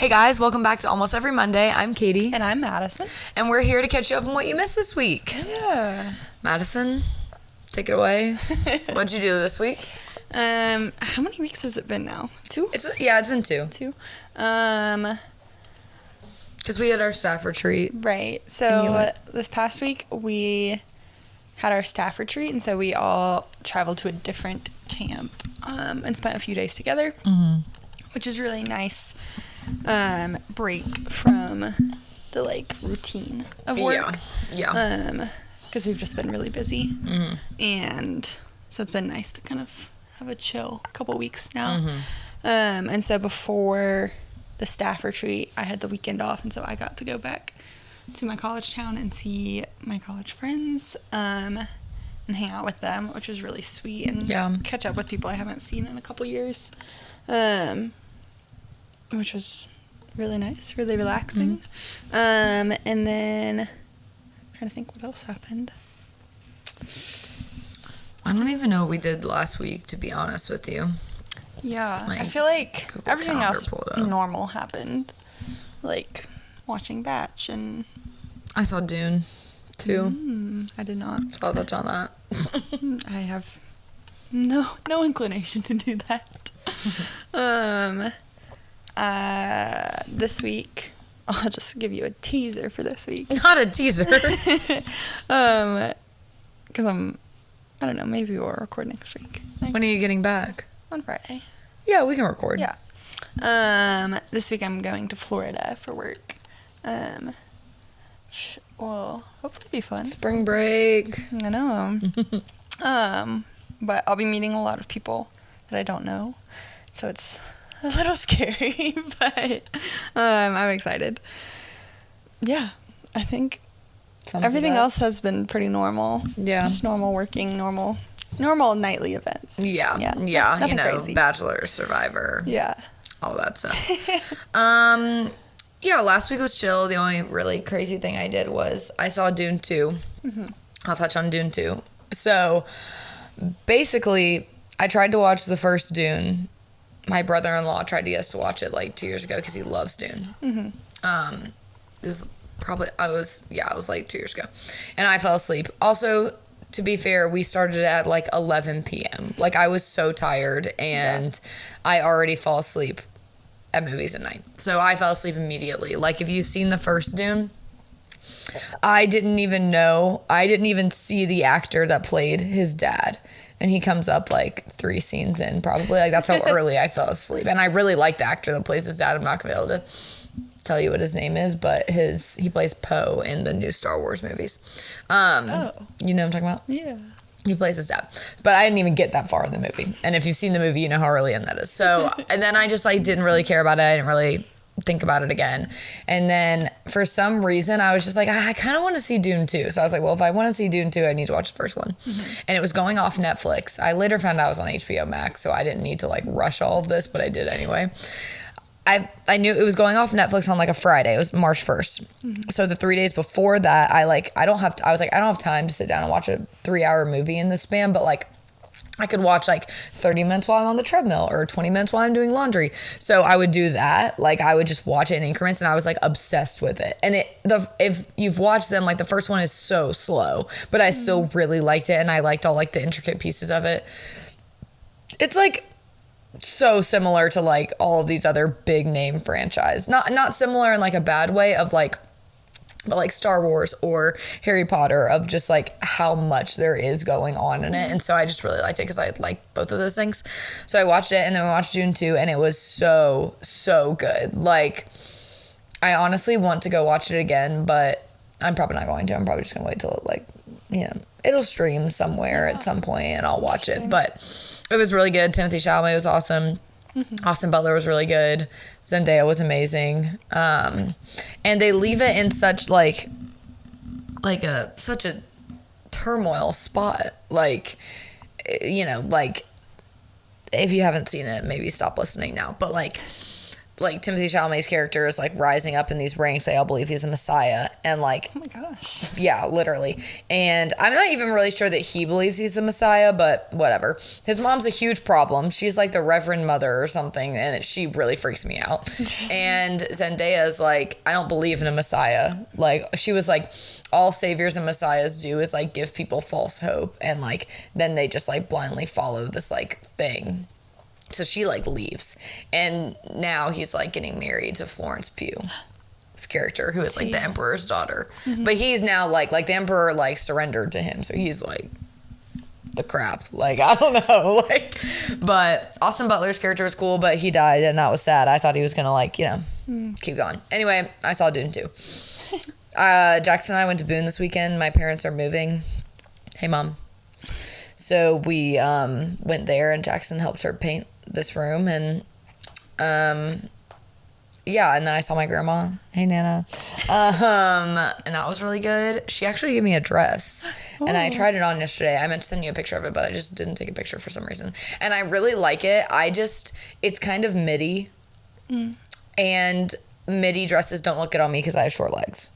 Hey guys, welcome back to Almost Every Monday. I'm Katie. And I'm Madison. And we're here to catch you up on what you missed this week. Yeah. Madison, take it away. What'd you do this week? How many weeks has it been now? 2? It's been 2. 2. Because we had our staff retreat. Right. So this past week we had our staff retreat, and so we all traveled to a different camp and spent a few days together, which is really nice. Break from the routine of work. Yeah. Because we've just been really busy, and so it's been nice to kind of have a chill couple weeks now. And so before the staff retreat, I had the weekend off, and so I got to go back to my college town and see my college friends and hang out with them, which was really sweet, and catch up with people I haven't seen in a couple years, which was really nice, really relaxing. And then I'm trying to think what else happened. I don't even know what we did last week, to be honest with you. Yeah, I feel like Google everything Calendar else pulled up. normal happened, like watching Batch, and I saw Dune, too. I did not. So I'll touch on that. I have no inclination to do that. This week, I'll just give you a teaser for this week. Not a teaser. Because I don't know, maybe we'll record next week. When are you getting back? On Friday. Yeah, we can record. Yeah. This week I'm going to Florida for work. Will hopefully be fun. Spring break. I know. But I'll be meeting a lot of people that I don't know, so it's a little scary, but I'm excited. Yeah, I think everything else has been pretty normal. Yeah. Just normal working, normal nightly events. Yeah. Nothing crazy. Bachelor, Survivor. Yeah. All that stuff. Yeah, last week was chill. The only really crazy thing I did was I saw Dune 2. I'll touch on Dune 2. So, basically, I tried to watch the first Dune. My brother-in-law tried to get us to watch it 2 years ago because he loves Dune. It was probably, it was 2 years ago. And I fell asleep. Also, to be fair, we started at 11 p.m. I was so tired, and I already fall asleep at movies at night. So I fell asleep immediately. If you've seen the first Dune, I didn't even see the actor that played his dad. And he comes up 3 scenes in, probably. That's how early I fell asleep. And I really like the actor that plays his dad. I'm not going to be able to tell you what his name is, but he plays Poe in the new Star Wars movies. You know what I'm talking about? Yeah. He plays his dad. But I didn't even get that far in the movie. And if you've seen the movie, you know how early in that is. So, and then I just didn't really care about it. I didn't really think about it again. And then for some reason, I was just I kind of want to see Dune 2. So I was well, if I want to see Dune 2, I need to watch the first one. And it was going off Netflix. I later found out it was on HBO Max, so I didn't need to rush all of this, but I did anyway. I knew it was going off Netflix on a Friday. It was March 1st. So the 3 days before that, I don't have time to sit down and watch a 3-hour movie in the span, but I could watch 30 minutes while I'm on the treadmill or 20 minutes while I'm doing laundry. So I would do that. I would just watch it in increments, and I was obsessed with it. And if you've watched them, the first one is so slow, but I still really liked it, and I liked all the intricate pieces of it. It's so similar to all of these other big name franchise. Not similar in a bad way of but Star Wars or Harry Potter, of just how much there is going on in it. And so I just really liked it because I like both of those things. So I watched it, and then we watched Dune 2, and it was so good. I honestly want to go watch it again, but I'm probably not going to. I'm probably just gonna wait till it it'll stream somewhere at some point, and I'll watch it. But it was really good. Timothée Chalamet was awesome. Austin Butler was really good. Zendaya was amazing. And they leave it in such such a turmoil spot. If you haven't seen it, maybe stop listening now. But like Timothée Chalamet's character is like rising up in these ranks. They all believe he's a messiah, and like, oh my gosh, yeah, literally. And I'm not even really sure that he believes he's a messiah, but whatever. His mom's a huge problem. She's like the Reverend Mother or something, and she really freaks me out. And Zendaya's like, I don't believe in a messiah. Like, she was like, all saviors and messiahs do is like give people false hope, and like then they just like blindly follow this like thing. So she like leaves, and now he's like getting married to Florence Pugh, his character, who is like the emperor's daughter. But he's now like the emperor like surrendered to him, so he's like the crap. Like, I don't know, like, but Austin Butler's character was cool, but he died, and that was sad. I thought he was gonna like, you know, keep going. Anyway, I saw Dune 2. Jackson and I went to Boone this weekend. My parents are moving. Hey, Mom. So we went there, and Jackson helped her paint this room, and yeah, and then I saw my grandma. Hey, Nana. And that was really good. She actually gave me a dress, and I tried it on yesterday. I meant to send you a picture of it, but I just didn't take a picture for some reason. And I really like it. It's kind of midi, and midi dresses don't look good on me because I have short legs.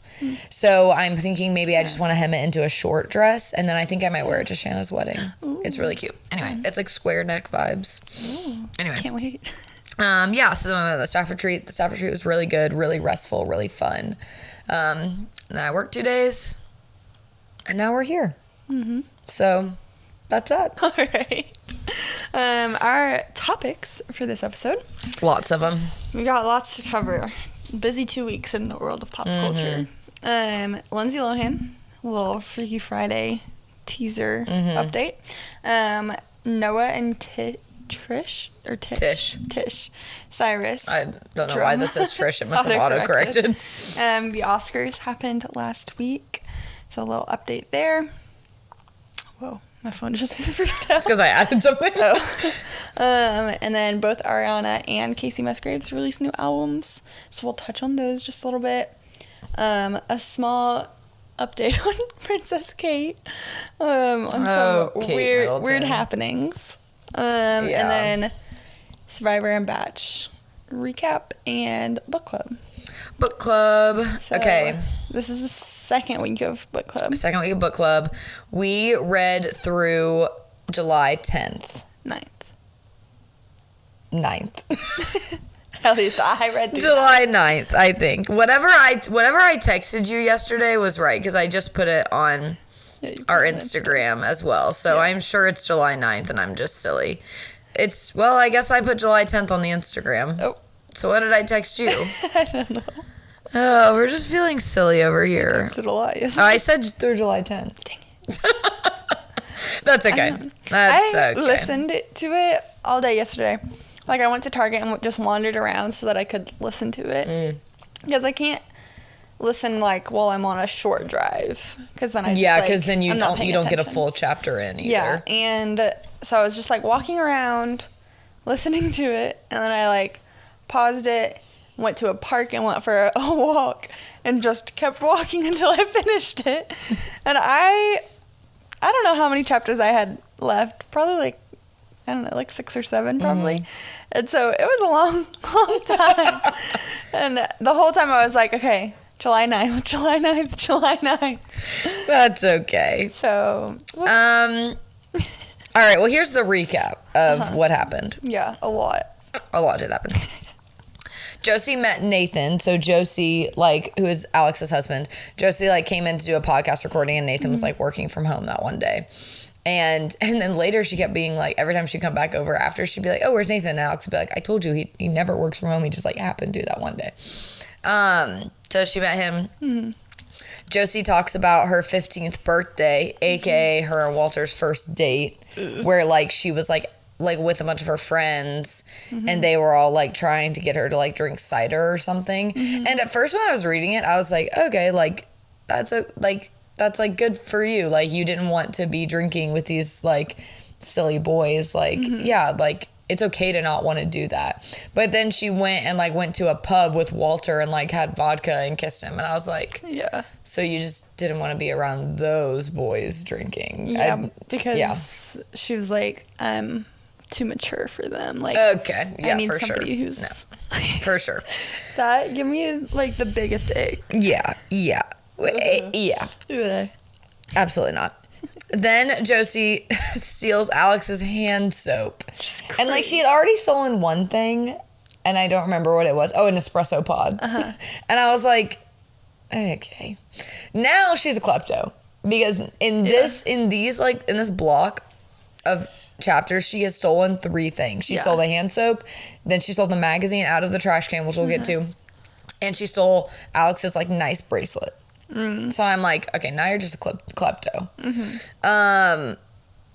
So I'm thinking maybe I just want to hem it into a short dress, and then I think I might wear it to Shanna's wedding. Ooh. It's really cute. Anyway, it's like square neck vibes. Ooh, anyway. Can't wait. Yeah, so then we went to the staff retreat. The staff retreat was really good, really restful, really fun. And I worked 2 days, and now we're here. So that's that. All right. Our topics for this episode. Lots of them. We got lots to cover. Busy 2 weeks in the world of pop culture. Lindsay Lohan, a little Freaky Friday teaser update. Noah and Tish Cyrus. I don't know why this is Trish. It must have auto-corrected. The Oscars happened last week, so a little update there. Whoa, my phone just freaked out. It's because I added something. And then both Ariana and Casey Musgraves released new albums, so we'll touch on those just a little bit. A small update on Princess Kate, on some weird happenings. And then Survivor and Batch recap and book club. Book club. So, okay. This is the second week of book club. Second week of book club. We read through July 10th. 9th. At least I read through July 9th, I think. Whatever I texted you yesterday was right, because I just put it on our Instagram as well. So I'm sure it's July 9th, and I'm just silly. I guess I put July 10th on the Instagram. Oh. So what did I text you? I don't know. Oh, we're just feeling silly over here. I texted a lot yesterday. Oh, I said through July 10th. Dang it. That's okay. I listened to it all day yesterday. Like, I went to Target and just wandered around so that I could listen to it. Because I can't listen, like, while I'm on a short drive. Because then because then you don't get a full chapter in either. Yeah, and so I was just, like, walking around, listening to it. And then I, like, paused it, went to a park and went for a walk. And just kept walking until I finished it. And I don't know how many chapters I had left. Probably, like, I don't know, like 6 or 7 probably. And so it was a long time. And the whole time I was like, okay, July 9th, July 9th, July 9th. That's okay. So, all right, well, here's the recap of what happened. Yeah, a lot. A lot did happen. Josie met Nathan. So Josie, like, who is Alex's husband, Josie, like, came in to do a podcast recording, and Nathan was, like, working from home that one day. And then later she kept being like, every time she'd come back over after, she'd be like, oh, where's Nathan? And Alex would be like, I told you, he never works from home. He just, like, happened to that one day. So she met him. Josie talks about her 15th birthday, a.k.a. her and Walter's first date, where, like, she was, like with a bunch of her friends, and they were all, like, trying to get her to, like, drink cider or something. And at first when I was reading it, I was like, okay, like, that's good for you. Like, you didn't want to be drinking with these, like, silly boys. Like, yeah, like, it's okay to not want to do that. But then she went to a pub with Walter and, like, had vodka and kissed him. And I was like, yeah. So you just didn't want to be around those boys drinking. Yeah, because she was like, too mature for them. Like, okay, yeah, I need for somebody sure. who's No, for sure. that give me like the biggest ick. Yeah. Yeah. Ugh. Absolutely not. Then Josie steals Alex's hand soap. And like she had already stolen one thing and I don't remember what it was. Oh, an espresso pod. And I was like, okay. Now she's a klepto because in this block of chapters, she has stolen 3 things. She stole the hand soap, then she stole the magazine out of the trash can, which we'll get to, and she stole Alex's like nice bracelet. So I'm like, okay, now you're just a klepto.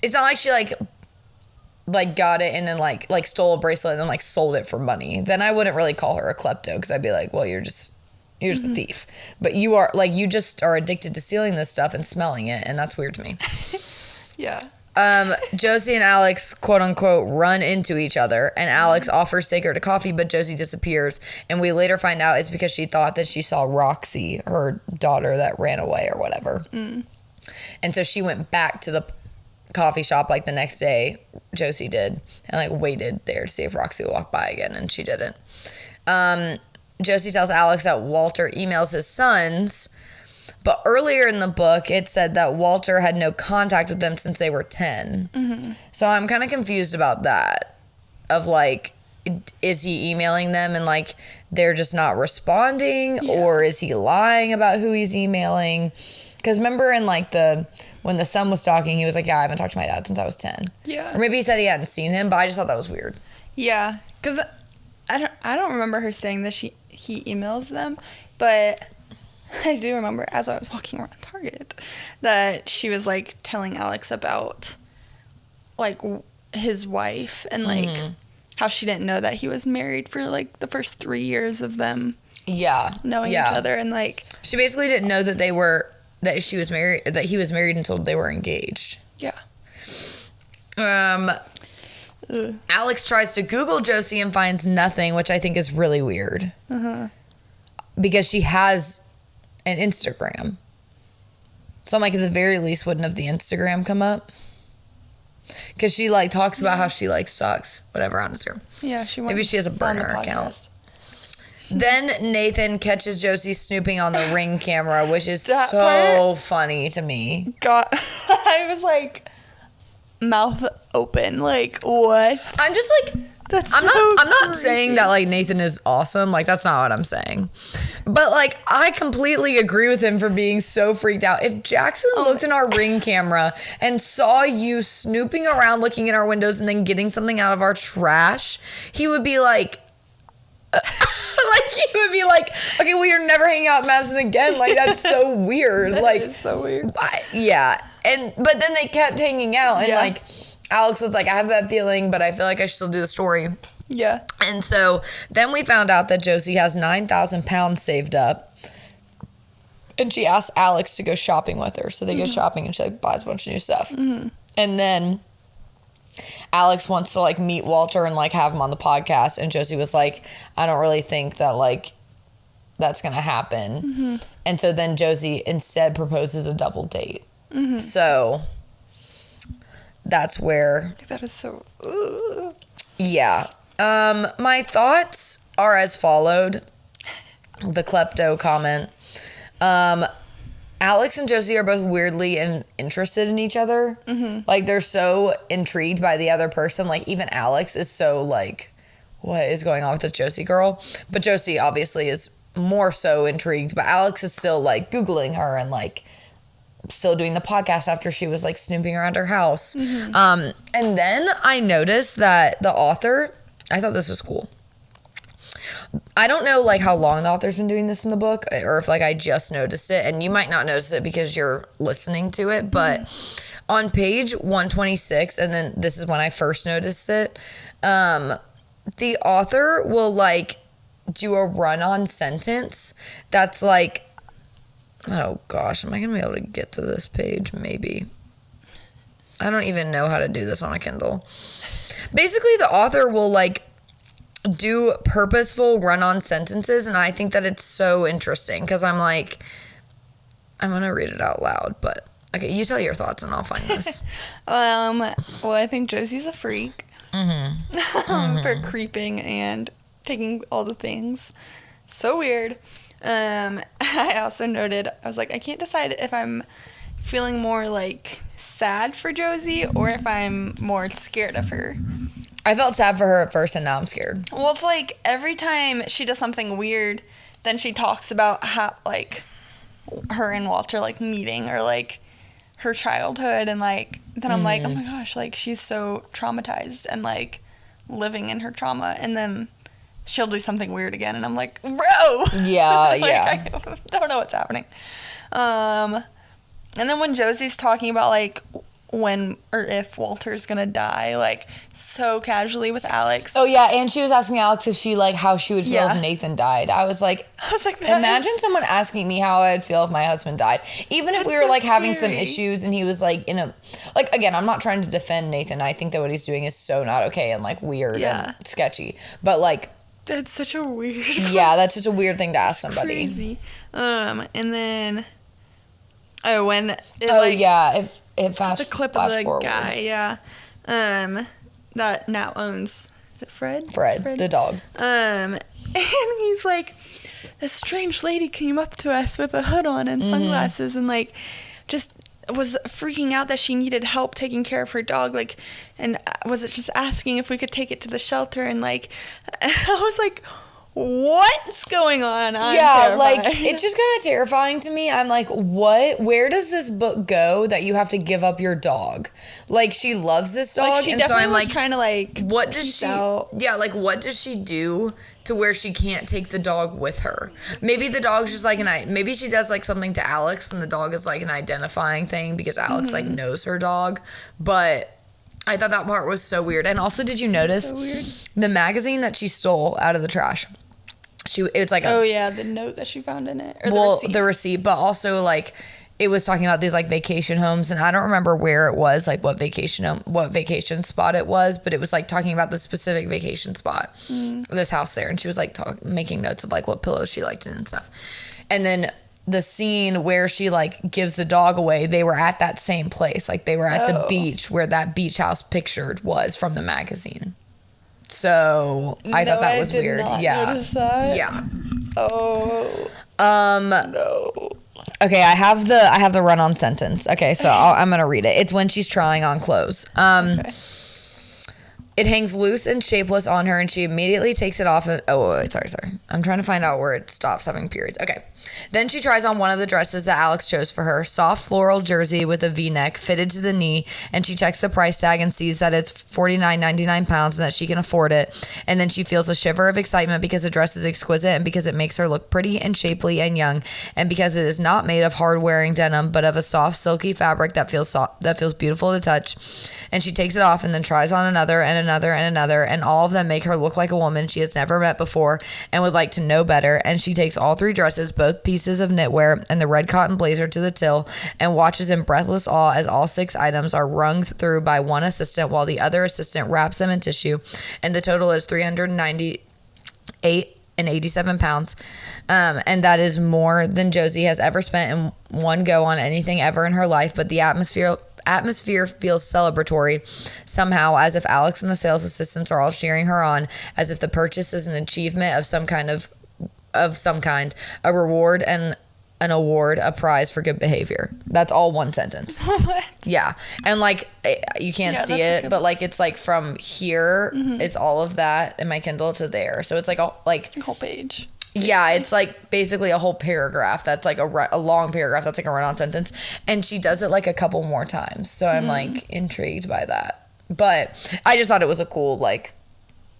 It's not like she like got it and then like stole a bracelet and then like sold it for money. Then I wouldn't really call her a klepto because I'd be like, well, you're just a thief. But you are like, you just are addicted to stealing this stuff and smelling it, and that's weird to me. Yeah. Josie and Alex, quote unquote, run into each other, and Alex offers to take her to coffee, but Josie disappears, and we later find out it's because she thought that she saw Roxy, her daughter that ran away or whatever. And so she went back to the coffee shop like the next day, Josie did, and like waited there to see if Roxy would walk by again, and she didn't. Josie tells Alex that Walter emails his sons, but earlier in the book, it said that Walter had no contact with them since they were 10. So I'm kind of confused about that. Of like, is he emailing them and like they're just not responding? Or is he lying about who he's emailing? Because remember in like when the son was talking, he was like, yeah, I haven't talked to my dad since I was 10. Yeah. Or maybe he said he hadn't seen him, but I just thought that was weird. Yeah. Because I don't remember her saying that he emails them, but I do remember as I was walking around Target that she was like telling Alex about like his wife and like how she didn't know that he was married for like the first 3 years of them knowing each other, and like she basically didn't know that he was married until they were engaged. Alex tries to Google Josie and finds nothing, which I think is really weird. Because she has an Instagram. So I'm like, at the very least, wouldn't have the Instagram come up? Because she like talks about how she like stalks whatever on Instagram. Yeah, maybe she has a burner account. Then Nathan catches Josie snooping on the Ring camera, which is so funny to me. God, I was like, mouth open, like what? I'm just like, I'm not saying that like Nathan is awesome, like that's not what I'm saying, but like I completely agree with him for being so freaked out. If Jackson looked in our Ring camera and saw you snooping around looking in our windows and then getting something out of our trash, he would be like okay, well, you're never hanging out with Madison again. Like that's so weird. That is so weird. But then they kept hanging out, and like Alex was like, I have that feeling, but I feel like I should still do the story. Yeah. And so then we found out that Josie has 9,000 pounds saved up, and she asked Alex to go shopping with her. So they go shopping, and she like buys a bunch of new stuff. And then Alex wants to like meet Walter and like have him on the podcast, and Josie was like, I don't really think that like that's gonna happen. And so then Josie instead proposes a double date. So that's where that is so my thoughts are as followed. The klepto comment. Alex and Josie are both weirdly interested in each other. Like they're so intrigued by the other person. Like even Alex is so like, what is going on with this Josie girl? But Josie obviously is more so intrigued, but Alex is still like Googling her and like still doing the podcast after she was like snooping around her house. And then I noticed that the author, I thought this was cool. I don't know like how long the author's been doing this in the book, or if like I just noticed it, and you might not notice it because you're listening to it, but on page 126, and then this is when I first noticed it, the author will like do a run-on sentence that's like, oh gosh, am I gonna be able to get to this page? Maybe. I don't even know how to do this on a Kindle. Basically, the author will like do purposeful run-on sentences, and I think that it's so interesting because I'm like, I'm gonna read it out loud, but okay, you tell your thoughts and I'll find this. Well, I think Josie's a freak. for creeping and taking all the things. So weird. I also noted, I was like, I can't decide if I'm feeling more like sad for Josie or if I'm more scared of her. I felt sad for her at first, and now I'm scared. Well, it's like every time she does something weird, then she talks about how, like, her and Walter, like, meeting or, like, her childhood. And, like, then I'm like, oh, my gosh, like, she's so traumatized and, like, living in her trauma. And then she'll do something weird again. And I'm like, bro. Yeah, like, yeah. I don't know what's happening. And then when Josie's talking about, like, when or if Walter's gonna die, like, so casually with Alex. Oh, yeah, and she was asking Alex if she, like, how she would feel if Nathan died. I was like, imagine someone asking me how I'd feel if my husband died. Even if we were, like, having some issues and he was, like, in a... Like, again, I'm not trying to defend Nathan. I think that what he's doing is so not okay and, like, weird and sketchy. But, like... That's such a weird... Yeah, that's such a weird thing to ask somebody. Crazy. And then... Oh, when... It fast the clip flash of the forward. guy, that now owns, is it Fred? Fred, the dog. And he's like, a strange lady came up to us with a hood on and sunglasses and, like, just was freaking out that she needed help taking care of her dog, like, and was it just asking if we could take it to the shelter, and, like, I was like, what's going on? I'm terrified. Like, it's just kind of terrifying to me. I'm like, what? Where does this book go that you have to give up your dog? Like, she loves this dog, like, she and so I'm like, trying to, like, what does she? Out. Yeah, like, what does she do to where she can't take the dog with her? Maybe the dog's just like maybe she does like something to Alex, and the dog is like an identifying thing because Alex like knows her dog, but. I thought that part was so weird. And also, did you notice the magazine that she stole out of the trash? It's like the note that she found in it. Or the receipt, but also like it was talking about these like vacation homes, and I don't remember where it was, like what vacation spot it was, but it was like talking about the specific vacation spot, this house there, and she was like making notes of like what pillows she liked and stuff. And then the scene where she like gives the dog away, they were at that same place, like they were at the beach where that beach house pictured was from the magazine. So I thought that was weird. Notice that. Yeah. Oh. No. Okay, I have the run-on sentence. Okay, so I'm gonna read it. It's when she's trying on clothes. Okay. It hangs loose and shapeless on her, and she immediately takes it off. Sorry. I'm trying to find out where it stops having periods. Okay. Then she tries on one of the dresses that Alex chose for her. Soft floral jersey with a V-neck fitted to the knee, and she checks the price tag and sees that it's $49.99 and that she can afford it. And then she feels a shiver of excitement because the dress is exquisite and because it makes her look pretty and shapely and young, and because it is not made of hard-wearing denim but of a soft, silky fabric that feels beautiful to touch. And she takes it off and then tries on another and another and another, and all of them make her look like a woman she has never met before and would like to know better. And she takes all three dresses, both pieces of knitwear and the red cotton blazer, to the till and watches in breathless awe as all 6 items are wrung through by one assistant while the other assistant wraps them in tissue, and the total is £398.87, and that is more than Josie has ever spent in one go on anything ever in her life. But the atmosphere feels celebratory somehow, as if Alex and the sales assistants are all cheering her on, as if the purchase is an achievement of some kind, a reward and an award, a prize for good behavior. That's all one sentence. What? Yeah. And like, you can't see it, but like, it's like from here, it's all of that in my Kindle to there. So it's like a whole page. Yeah, it's like basically a whole paragraph. That's like a long paragraph. That's like a run-on sentence. And she does it like a couple more times. So I'm like intrigued by that. But I just thought it was a cool like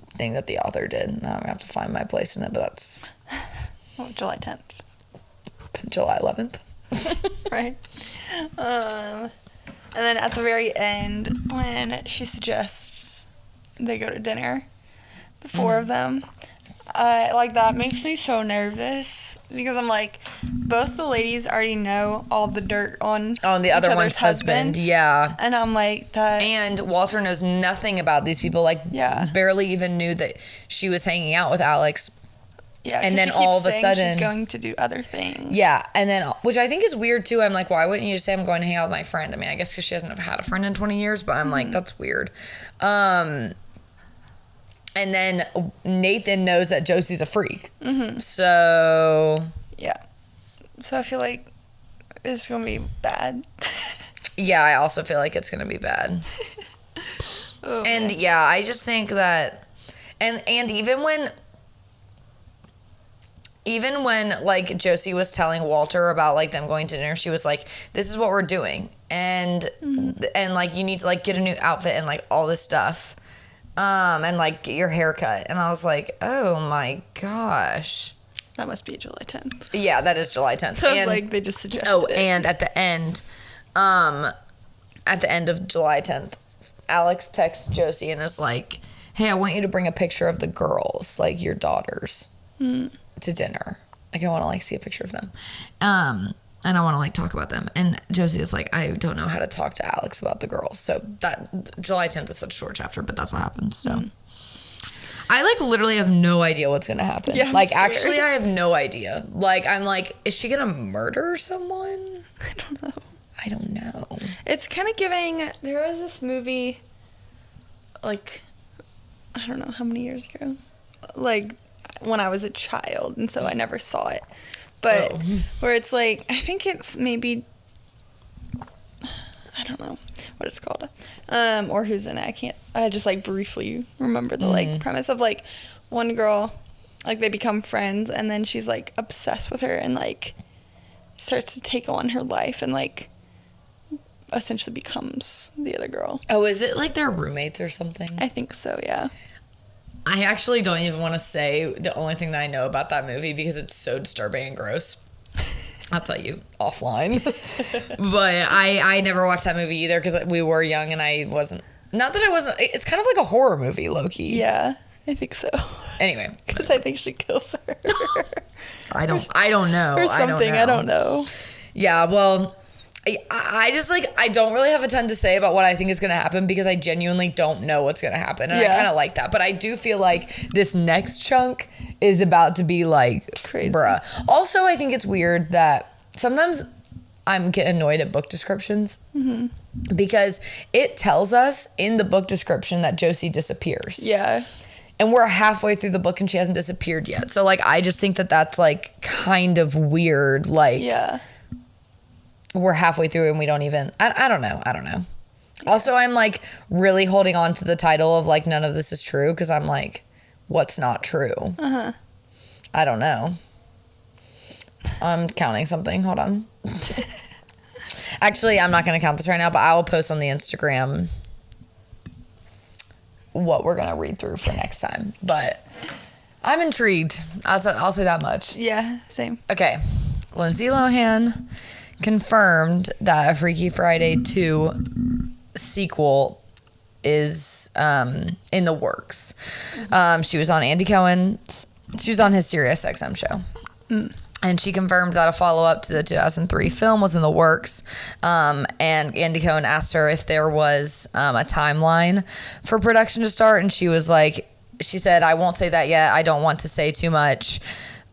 thing that the author did. Now I'm gonna have to find my place in it, but that's July 10th. July 11th. Right. And then at the very end, when she suggests they go to dinner, the four of them, like, that makes me so nervous because I'm like, both the ladies already know all the dirt on the other one's husband. Yeah. And I'm like, that. And Walter knows nothing about these people, like, barely even knew that she was hanging out with Alex. Yeah, and then all of a sudden she's going to do other things. Yeah, and then, which I think is weird too. I'm like, why wouldn't you just say I'm going to hang out with my friend? I mean, I guess because she hasn't had a friend in 20 years, but I'm like, that's weird. And then Nathan knows that Josie's a freak. So Yeah. So I feel like it's going to be bad. yeah, I also feel like it's going to be bad. And yeah, I just think that, and even when like Josie was telling Walter about like them going to dinner, she was like, this is what we're doing. And like, you need to like get a new outfit and like all this stuff. And like get your haircut. And I was like, oh my gosh. That must be July 10th. Yeah, that is July 10th. So and, like they just suggested it. And at the end of July 10th, Alex texts Josie and is like, hey, I want you to bring a picture of the girls, like your daughters, to dinner. Like, I want to like see a picture of them. And I want to like talk about them. And Josie is like, I don't know how to talk to Alex about the girls. So that July 10th is such a short chapter, but that's what happens. So I like literally have no idea what's going to happen. Yeah, like, actually, I have no idea. Like, I'm like, is she going to murder someone? I don't know. It's kind of giving, there was this movie, like, I don't know how many years ago, like, when I was a child, and so I never saw it, but where it's like, I think it's maybe, I don't know what it's called, or who's in it, I just, like, briefly remember the, like, premise of, like, one girl, like, they become friends, and then she's, like, obsessed with her, and, like, starts to take on her life, and, like, essentially becomes the other girl. Oh, is it like they're roommates or something? I think so, yeah. I actually don't even want to say the only thing that I know about that movie because it's so disturbing and gross. I'll tell you offline. But I never watched that movie either because we were young and I wasn't. Not that I wasn't. It's kind of like a horror movie, low-key. Yeah, I think so. Anyway. Because I think she kills her. I don't know. Or something, I don't know. Yeah, well, I just, like, I don't really have a ton to say about what I think is going to happen because I genuinely don't know what's going to happen. And I kind of like that. But I do feel like this next chunk is about to be, like, crazy. Bruh. Also, I think it's weird that sometimes I'm getting annoyed at book descriptions because it tells us in the book description that Josie disappears. Yeah. And we're halfway through the book and she hasn't disappeared yet. So, like, I just think that that's, like, kind of weird. Like, yeah. We're halfway through and we don't even, I don't know. Also, I'm like really holding on to the title of like, none of this is true. Cause I'm like, what's not true? I don't know. I'm counting something. Hold on. Actually, I'm not going to count this right now, but I will post on the Instagram what we're going to read through for next time. But I'm intrigued. I'll say that much. Yeah, same. Okay. Lindsay Lohan confirmed that a Freaky Friday 2 sequel is in the works. She was on Andy Cohen's, she was on his Sirius XM show. And she confirmed that a follow-up to the 2003 film was in the works. And Andy Cohen asked her if there was a timeline for production to start. And she was like, she said, I won't say that yet. I don't want to say too much.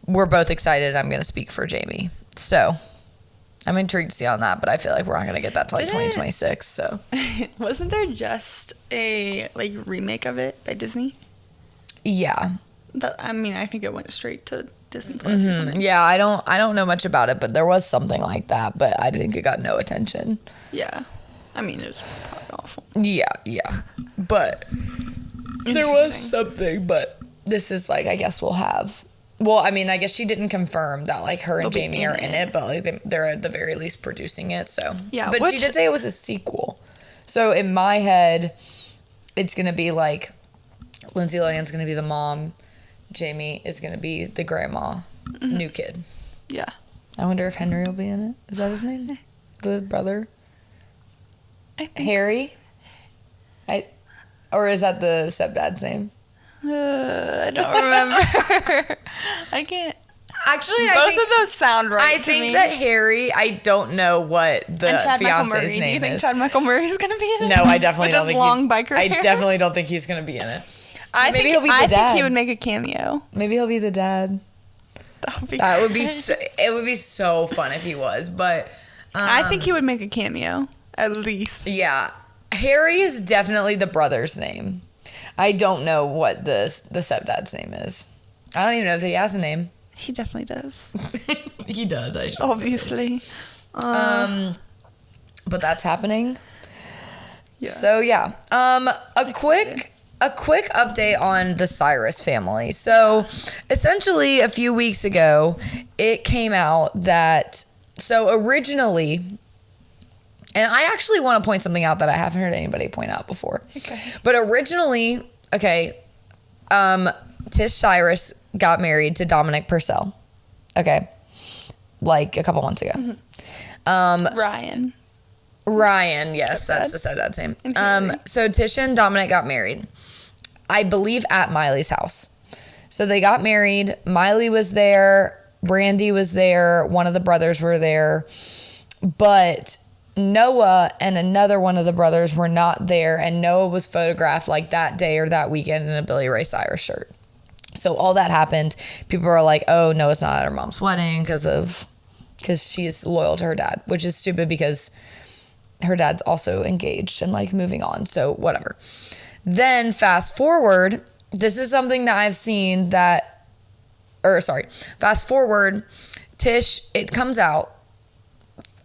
We're both excited. I'm going to speak for Jamie. So I'm intrigued to see on that, but I feel like we're not going to get that till like 2026. So wasn't there just a like remake of it by Disney? Yeah. I mean, I think it went straight to Disney Plus or something. Yeah, I don't know much about it, but there was something like that, but I think it got no attention. Yeah. I mean, it was probably awful. Yeah. But there was something, but this is like, I guess we'll have. Well, I mean, I guess she didn't confirm that like her and Jamie are in it, but like they're at the very least producing it. So yeah, but she did say it was a sequel. So in my head, it's gonna be like Lindsay Lohan's gonna be the mom, Jamie is gonna be the grandma, new kid. Yeah. I wonder if Henry will be in it. Is that his name? The brother? I think Harry? Or is that the stepdad's name? I don't remember. I can't. Actually, both of those sound right. I think that Harry. I don't know what the fiance's name is. Do you think Chad Michael Murray's gonna be in it? No, I definitely don't think long biker I hair? definitely don't think he's gonna be in it. Maybe he'll be the dad. I think he would make a cameo. Maybe he'll be the dad. That would be. It would be so fun if he was. But I think he would make a cameo at least. Yeah, Harry is definitely the brother's name. I don't know what the stepdad's name is. I don't even know if he has a name. He definitely does. He does, Obviously. But that's happening. Yeah. So yeah. A quick update on the Cyrus family. So essentially a few weeks ago, it came out that originally, and I actually want to point something out that I haven't heard anybody point out before. Okay. But originally, Tish Cyrus got married to Dominic Purcell. Okay. Like a couple months ago. Ryan. Ryan, yes, that's the stepdad's name. So Tish and Dominic got married, I believe, at Miley's house. So they got married. Miley was there. Brandy was there. One of the brothers were there. But Noah and another one of the brothers were not there. And Noah was photographed like that day or that weekend in a Billy Ray Cyrus shirt. So all that happened. People were like, oh, Noah's not at her mom's wedding because she's loyal to her dad, which is stupid because her dad's also engaged and like moving on. So whatever. Then fast forward, this is something that I've seen fast forward, Tish, it comes out,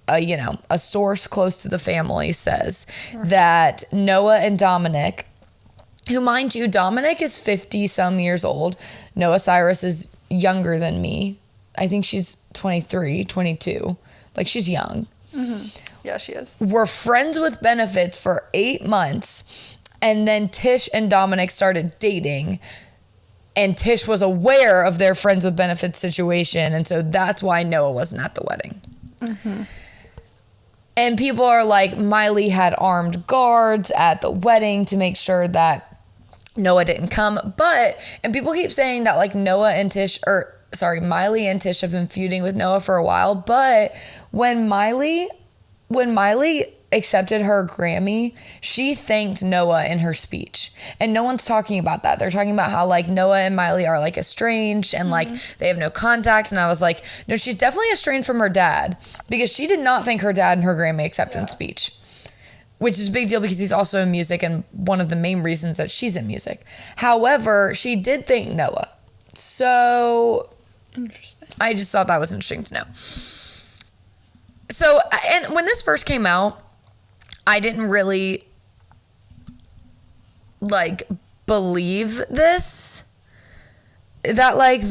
a source close to the family says that Noah and Dominic, who, mind you, Dominic is 50 some years old. Noah Cyrus is younger than me. I think she's 23, 22. Like, she's young. Mm-hmm. Yeah, she is. Were friends with benefits for 8 months. And then Tish and Dominic started dating. And Tish was aware of their friends with benefits situation. And so that's why Noah wasn't at the wedding. Mm-hmm. And people are like, Miley had armed guards at the wedding to make sure that Noah didn't come. And people keep saying that like Miley and Tish have been feuding with Noah for a while. But when Miley accepted her Grammy, she thanked Noah in her speech. And no one's talking about that. They're talking about how like Noah and Miley are like estranged and like they have no contact. And I was like, no, she's definitely estranged from her dad because she did not thank her dad in her Grammy acceptance speech. Which is a big deal because he's also in music and one of the main reasons that she's in music. However, she did thank Noah. So interesting. I just thought that was interesting to know. So, and when this first came out, I didn't really like believe this. That like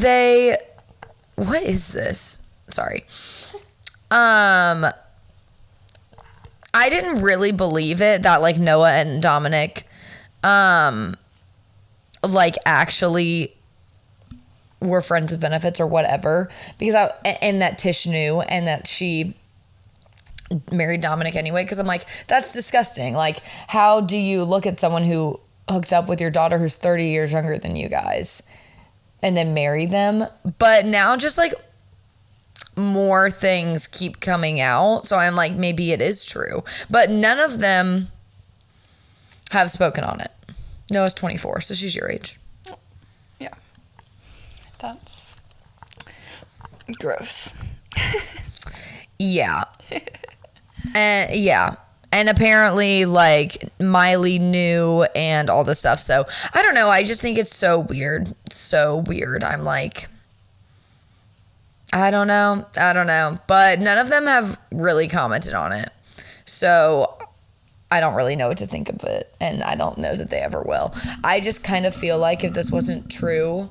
what is this? Sorry. I didn't really believe it that like Noah and Dominic like actually were friends with benefits or whatever, because and that Tish knew and that she married Dominic anyway, because I'm like, that's disgusting. Like, how do you look at someone who hooked up with your daughter who's 30 years younger than you guys and then marry them? But now just like more things keep coming out, so I'm like, maybe it is true, but none of them have spoken on it. Noah's 24, so she's your age. Yeah, that's gross. Yeah. And apparently like Miley knew and all this stuff, so I don't know, I just think it's so weird. I'm like, I don't know. But none of them have really commented on it. So I don't really know what to think of it. And I don't know that they ever will. I just kind of feel like if this wasn't true,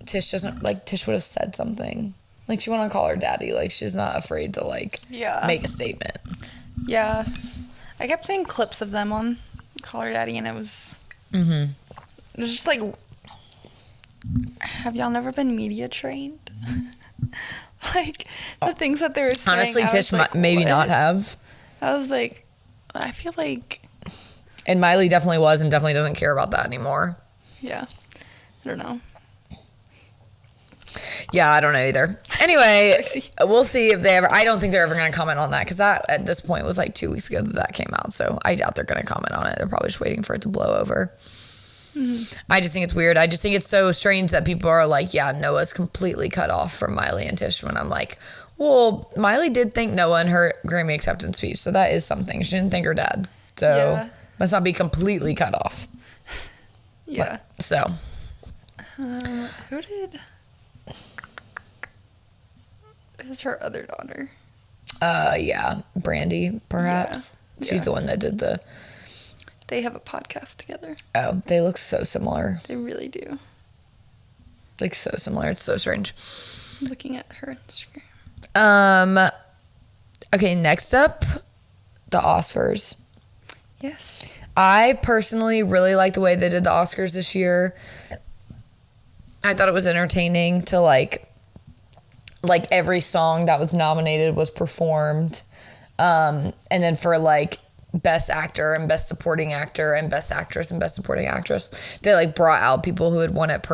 Tish would have said something. Like, she went to call her daddy. Like, she's not afraid to like make a statement. Yeah. I kept seeing clips of them on Call Her Daddy, and it was it was just like, have y'all never been media trained? Like, the things that they were saying. Honestly, Tish like, maybe not have. I was like, I feel like. And Miley definitely was and definitely doesn't care about that anymore. Yeah. I don't know. Yeah, I don't know either. Anyway, we'll see if they ever. I don't think they're ever going to comment on that because that at this point was like 2 weeks ago that came out. So I doubt they're going to comment on it. They're probably just waiting for it to blow over. I just think it's weird. I just think it's so strange that people are like, yeah, Noah's completely cut off from Miley and Tish, when I'm like, well, Miley did thank Noah in her Grammy acceptance speech, so that is something. She didn't thank her dad, so must not be completely cut off. Yeah. So. Who did? Who's her other daughter? Yeah, Brandy, perhaps. Yeah. She's the one that did the... They have a podcast together. Oh, they look so similar. They really do. Like, so similar. It's so strange. I'm looking at her Instagram. Okay, next up, the Oscars. Yes. I personally really like the way they did the Oscars this year. I thought it was entertaining to like every song that was nominated was performed. And then for like best actor and best supporting actor and best actress and best supporting actress, they like brought out people who had won it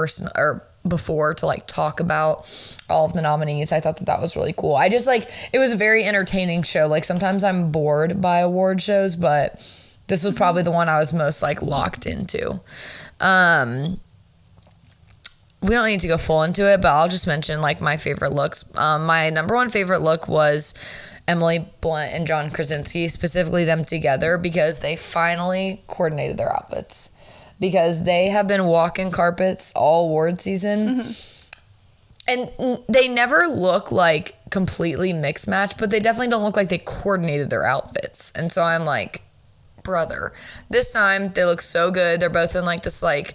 before to like talk about all of the nominees. I thought that was really cool. I just like, it was a very entertaining show. Like sometimes I'm bored by award shows, but this was probably the one I was most like locked into. We don't need to go full into it, but I'll just mention like my favorite looks. My number one favorite look was Emily Blunt and John Krasinski, specifically them together, because they finally coordinated their outfits. Because they have been walking carpets all award season. And they never look like completely mixed match, but they definitely don't look like they coordinated their outfits. And so I'm like, brother, this time they look so good. They're both in like this like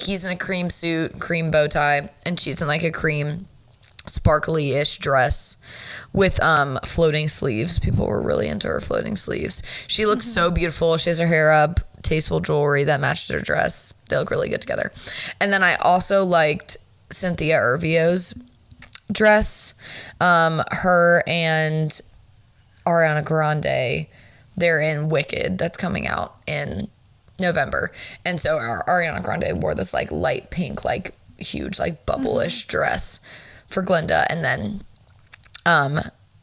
he's in a cream suit, cream bow tie, and she's in like a cream sparkly-ish dress with floating sleeves. People were really into her floating sleeves. She looks so beautiful. She has her hair up, tasteful jewelry that matched her dress. They look really good together. And then I also liked Cynthia Erivo's dress. Her and Ariana Grande, they're in Wicked, that's coming out in November. And so Ariana Grande wore this like light pink, like huge, like bubble-ish dress for Glinda. And then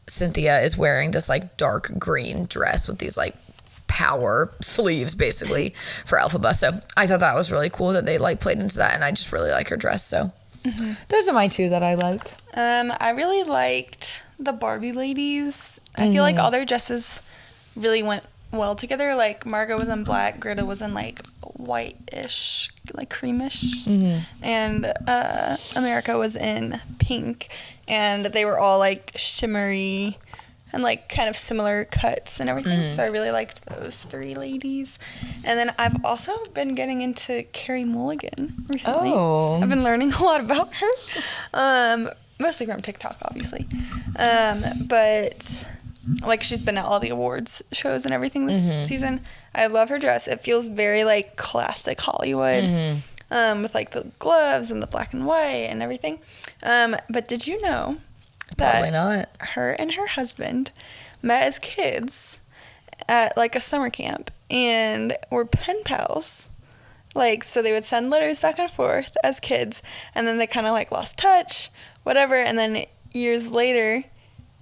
Cynthia is wearing this like dark green dress with these like power sleeves basically for Elphaba. So I thought that was really cool that they like played into that, and I just really like her dress. So those are my two that I like. I really liked the Barbie ladies. I feel like all their dresses really went well together. Like Margot was in black, Greta was in like white-ish, like creamish, and America was in pink, and they were all like shimmery and like kind of similar cuts and everything. So I really liked those three ladies. And then I've also been getting into Carey Mulligan recently. I've been learning a lot about her, mostly from TikTok, obviously, but like she's been at all the awards shows and everything this season. I love her dress. It feels very like classic Hollywood, with like the gloves and the black and white and everything. But did you know that Probably not. her and her husband met as kids at like a summer camp and were pen pals? Like, so they would send letters back and forth as kids, and then they kind of like lost touch, whatever, and then years later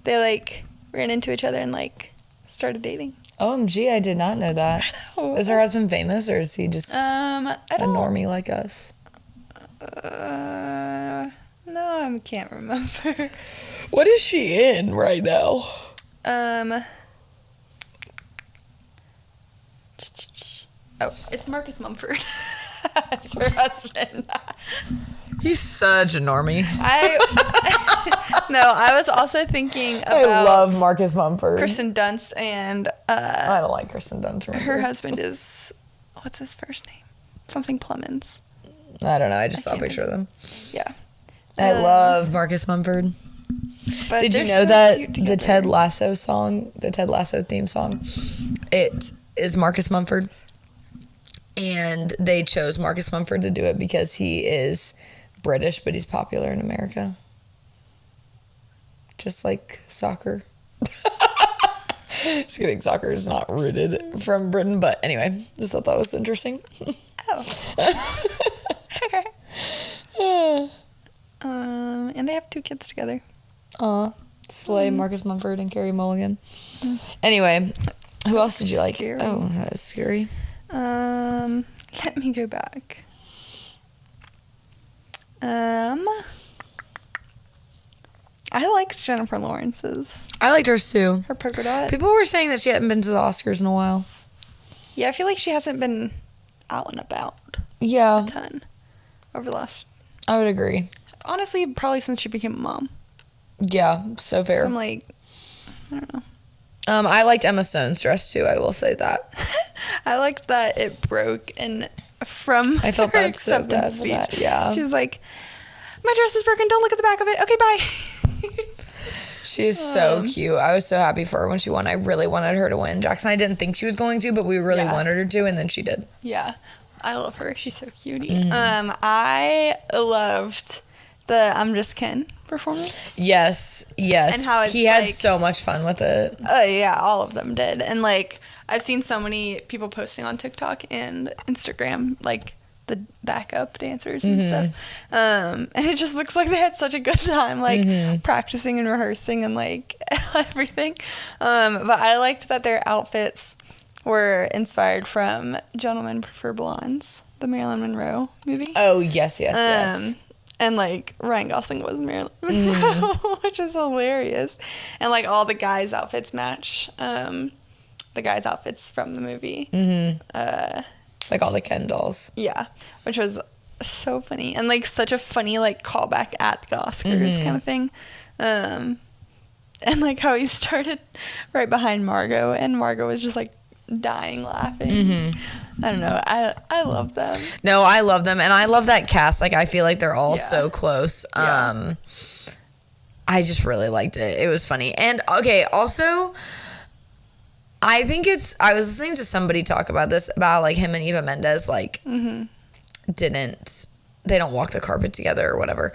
they like ran into each other and like started dating. OMG, I did not know that. I know. Is her husband famous, or is he just a normie like us? No, I can't remember. What is she in right now? Oh, it's Marcus Mumford. It's her husband. He's such a normie. No, I was also thinking about I love Marcus Mumford. Kirsten Dunst, and I don't like Kirsten Dunst. her husband is, what's his first name? Something Clemens. I don't know. I just saw a picture of them. Yeah. I love Marcus Mumford. But did you know so that the Ted Lasso song, the Ted Lasso theme song, it is Marcus Mumford? And they chose Marcus Mumford to do it because he is British, but he's popular in America. Just like soccer. Just kidding. Soccer is not rooted from Britain, but anyway, just thought that was interesting. Okay. And they have 2 kids together. Slay, Marcus Mumford and Carey Mulligan. Anyway, who else did you like? Scary. Oh, that is scary. Let me go back. I liked Jennifer Lawrence's. I liked hers too. Her polka dot. People were saying that she hadn't been to the Oscars in a while. Yeah, I feel like she hasn't been out and about. Yeah. a ton over the last. I would agree. Honestly, probably since she became a mom. Yeah, so fair. So I'm like, I don't know. I liked Emma Stone's dress too. I will say that. I liked that it broke and from I felt her bad so bad acceptance for that. Yeah. She was like, my dress is broken. Don't look at the back of it. Okay, bye. She is so cute. I was so happy for her when she won. I really wanted her to win. Jackson, I didn't think she was going to, but we really wanted her to, and then she did. Yeah. I love her. She's so cutie. I loved the I'm Just Ken performance. Yes. And how he had so much fun with it. Yeah, all of them did. And like I've seen so many people posting on TikTok and Instagram like the backup dancers and stuff. And it just looks like they had such a good time like practicing and rehearsing and like everything. But I liked that their outfits were inspired from Gentlemen Prefer Blondes, the Marilyn Monroe movie. Oh, yes. And like Ryan Gosling was Marilyn Monroe, which is hilarious. And like all the guys' outfits match the guys' outfits from the movie. Like all the Ken dolls. Yeah, which was so funny. And like such a funny like callback at the Oscars kind of thing. And like how he started right behind Margot, and Margot was just like dying laughing. I don't know. I love them. No, I love them, and I love that cast. Like I feel like they're all so close. Yeah. I just really liked it. It was funny. And okay, also I think I was listening to somebody talk about this, about like him and Eva Mendes like they don't walk the carpet together or whatever.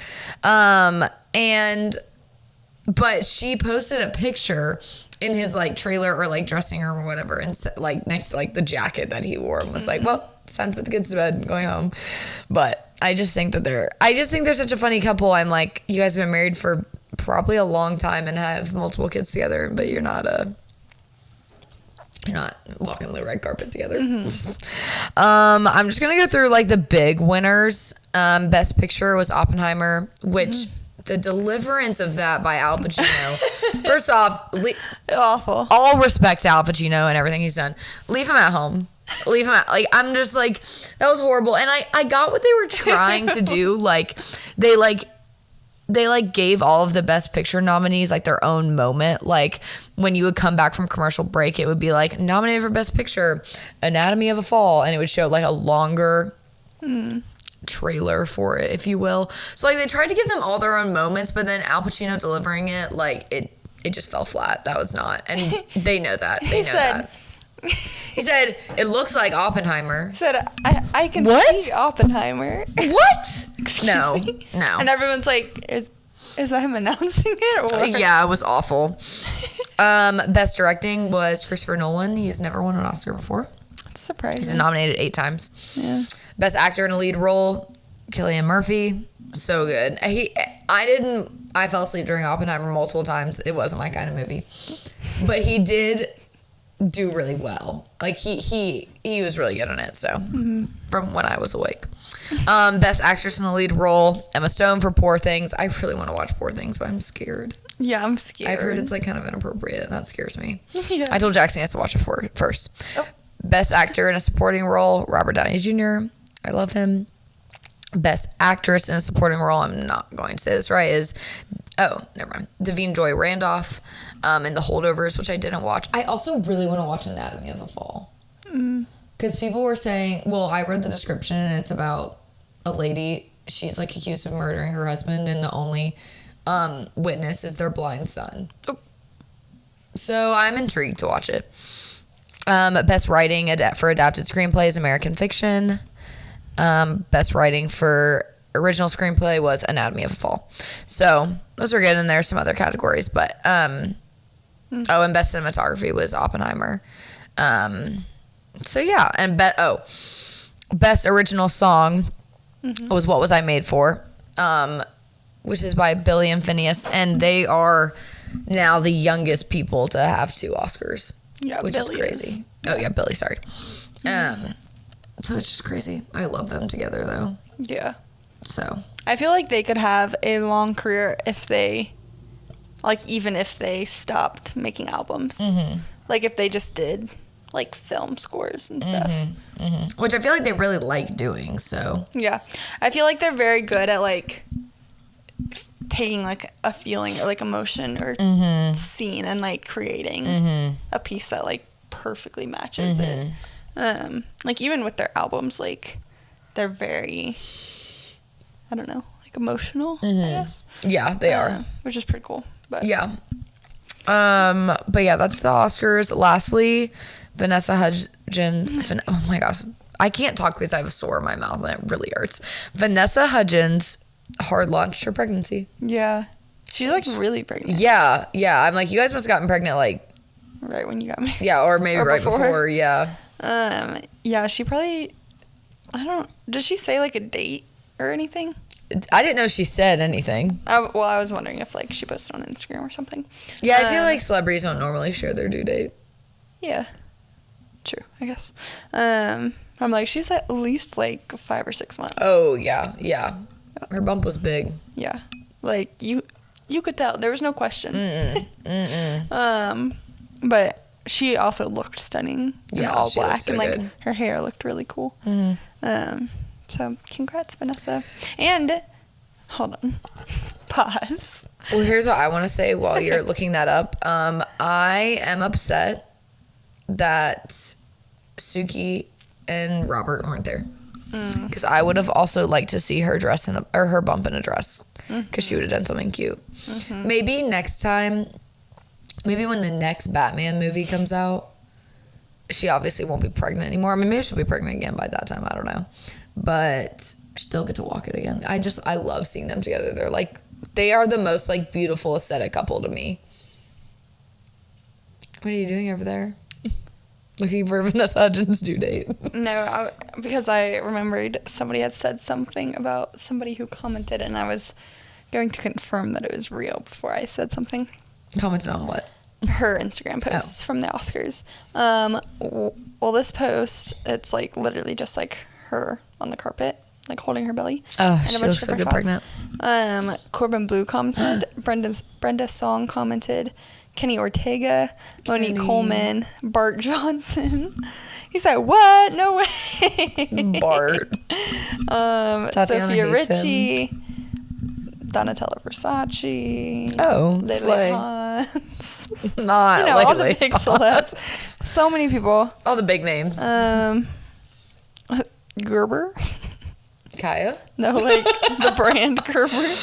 But she posted a picture in his like trailer or like dressing room or whatever, and like next to like the jacket that he wore, and was like, well, it's time to put the kids to bed and going home. But I just think they're such a funny couple. I'm like, you guys have been married for probably a long time and have multiple kids together, but you're not walking the red carpet together. I'm just gonna go through like the big winners. Best Picture was Oppenheimer, which the deliverance of that by Al Pacino. First off, Awful. all respect to Al Pacino and everything he's done. Leave him at home. Leave him at, like, I'm just like, that was horrible. And I got what they were trying to do. Like, they gave all of the Best Picture nominees like their own moment. Like when you would come back from commercial break, it would be like nominated for Best Picture, Anatomy of a Fall, and it would show like a longer trailer for it, if you will. So like they tried to give them all their own moments, but then Al Pacino delivering it, like it just fell flat. That was not, and they know that. They know that. He said, it looks like Oppenheimer. He said, I can see Oppenheimer. What? Excuse No. me? No. And everyone's like, is that him announcing it? Or? Yeah, it was awful. Best Directing was Christopher Nolan. He's never won an Oscar before. That's surprising. He's been nominated 8 times. Yeah. Best Actor in a Lead Role, Cillian Murphy. So good. I fell asleep during Oppenheimer multiple times. It wasn't my kind of movie. But he did do really well. Like he was really good on it. So from when I was awake. Best Actress in a Lead Role, Emma Stone for Poor Things. I really want to watch Poor Things, but I'm scared. Yeah, I'm scared. I've heard it's like kind of inappropriate, and that scares me. Yeah. I told Jackson he has to watch it first. Oh. Best Actor in a Supporting Role, Robert Downey Jr. I love him. Best Actress in a Supporting Role, I'm not going to say this right, is never mind. Davine Joy Randolph in The Holdovers, which I didn't watch. I also really want to watch Anatomy of a Fall. Because people were saying, well, I read the description, and it's about a lady. She's like accused of murdering her husband, and the only witness is their blind son. Oh. So I'm intrigued to watch it. Best Writing for Adapted Screenplays, American Fiction. Best Writing for Original Screenplay was Anatomy of a Fall. So those are good, and there's some other categories. But and Best Cinematography was Oppenheimer. So yeah, and Best Original Song was What Was I Made For, which is by Billy and Phineas, and they are now the youngest people to have 2 Oscars, which Billy is crazy. Oh yeah, Billy, sorry. So it's just crazy. I love them together though. Yeah. So I feel like they could have a long career if they, like, even if they stopped making albums. Like if they just did like film scores and stuff. Which I feel like they really like doing, so. Yeah. I feel like they're very good at like taking like a feeling or like emotion or scene and like creating a piece that like perfectly matches it. Like even with their albums, like they're very, I don't know, like emotional, I guess. Yeah, they are. Which is pretty cool. But yeah. But yeah, that's the Oscars. Lastly, Vanessa Hudgens. Oh my gosh. I can't talk because I have a sore in my mouth and it really hurts. Vanessa Hudgens hard launched her pregnancy. Yeah. She's like really pregnant. Yeah. I'm like, you guys must have gotten pregnant like right when you got married. Yeah, or maybe right before. Yeah. Yeah, she probably, did she say like a date or anything? I didn't know she said anything. I was wondering if like she posted on Instagram or something. Yeah, I feel like celebrities don't normally share their due date. Yeah. True, I guess. I'm like, she's at least like 5 or 6 months. Oh, yeah. Her bump was big. Yeah. Like, you could tell. There was no question. But she also looked stunning in all black. So and, like, good. her hair looked really cool. So, congrats, Vanessa. And, hold on. Pause. Well, here's what I want to say while you're looking that up. I am upset that Suki and Robert weren't there. Because I would have also liked to see her dress or her bump in a dress. Because she would have done something cute. Maybe next time, maybe when the next Batman movie comes out, she obviously won't be pregnant anymore. I mean, maybe she'll be pregnant again by that time. I don't know. But still get to walk it again. I love seeing them together. They are the most like beautiful aesthetic couple to me. What are you doing over there? Looking for Vanessa Hudgens' due date. No, because I remembered somebody had said something about somebody who commented, and I was going to confirm that it was real before I said something. Commented on what? Her Instagram posts from the Oscars. Well, this post, it's like literally just like her on the carpet, like holding her belly. Oh, she looks so good pregnant. Corbin Blue commented. Brenda Song commented. Kenny Ortega, Monique Coleman, Bart Johnson. He said, "What? No way." Bart. Sophia Richie, Donatella Versace. Oh, Lily Pons. Not all the big celebs. So many people. All the big names. Gerber. Kaya? No, like the brand Gerber.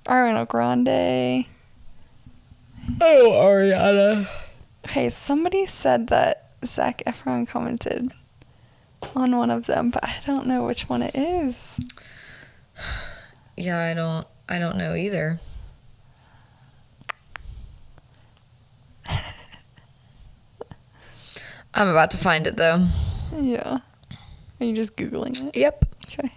Ariana Grande. Oh, Ariana. Hey, somebody said that Zac Efron commented on one of them, but I don't know which one it is. Yeah, I don't know either. I'm about to find it though. Yeah. Are you just Googling it? Yep. Okay.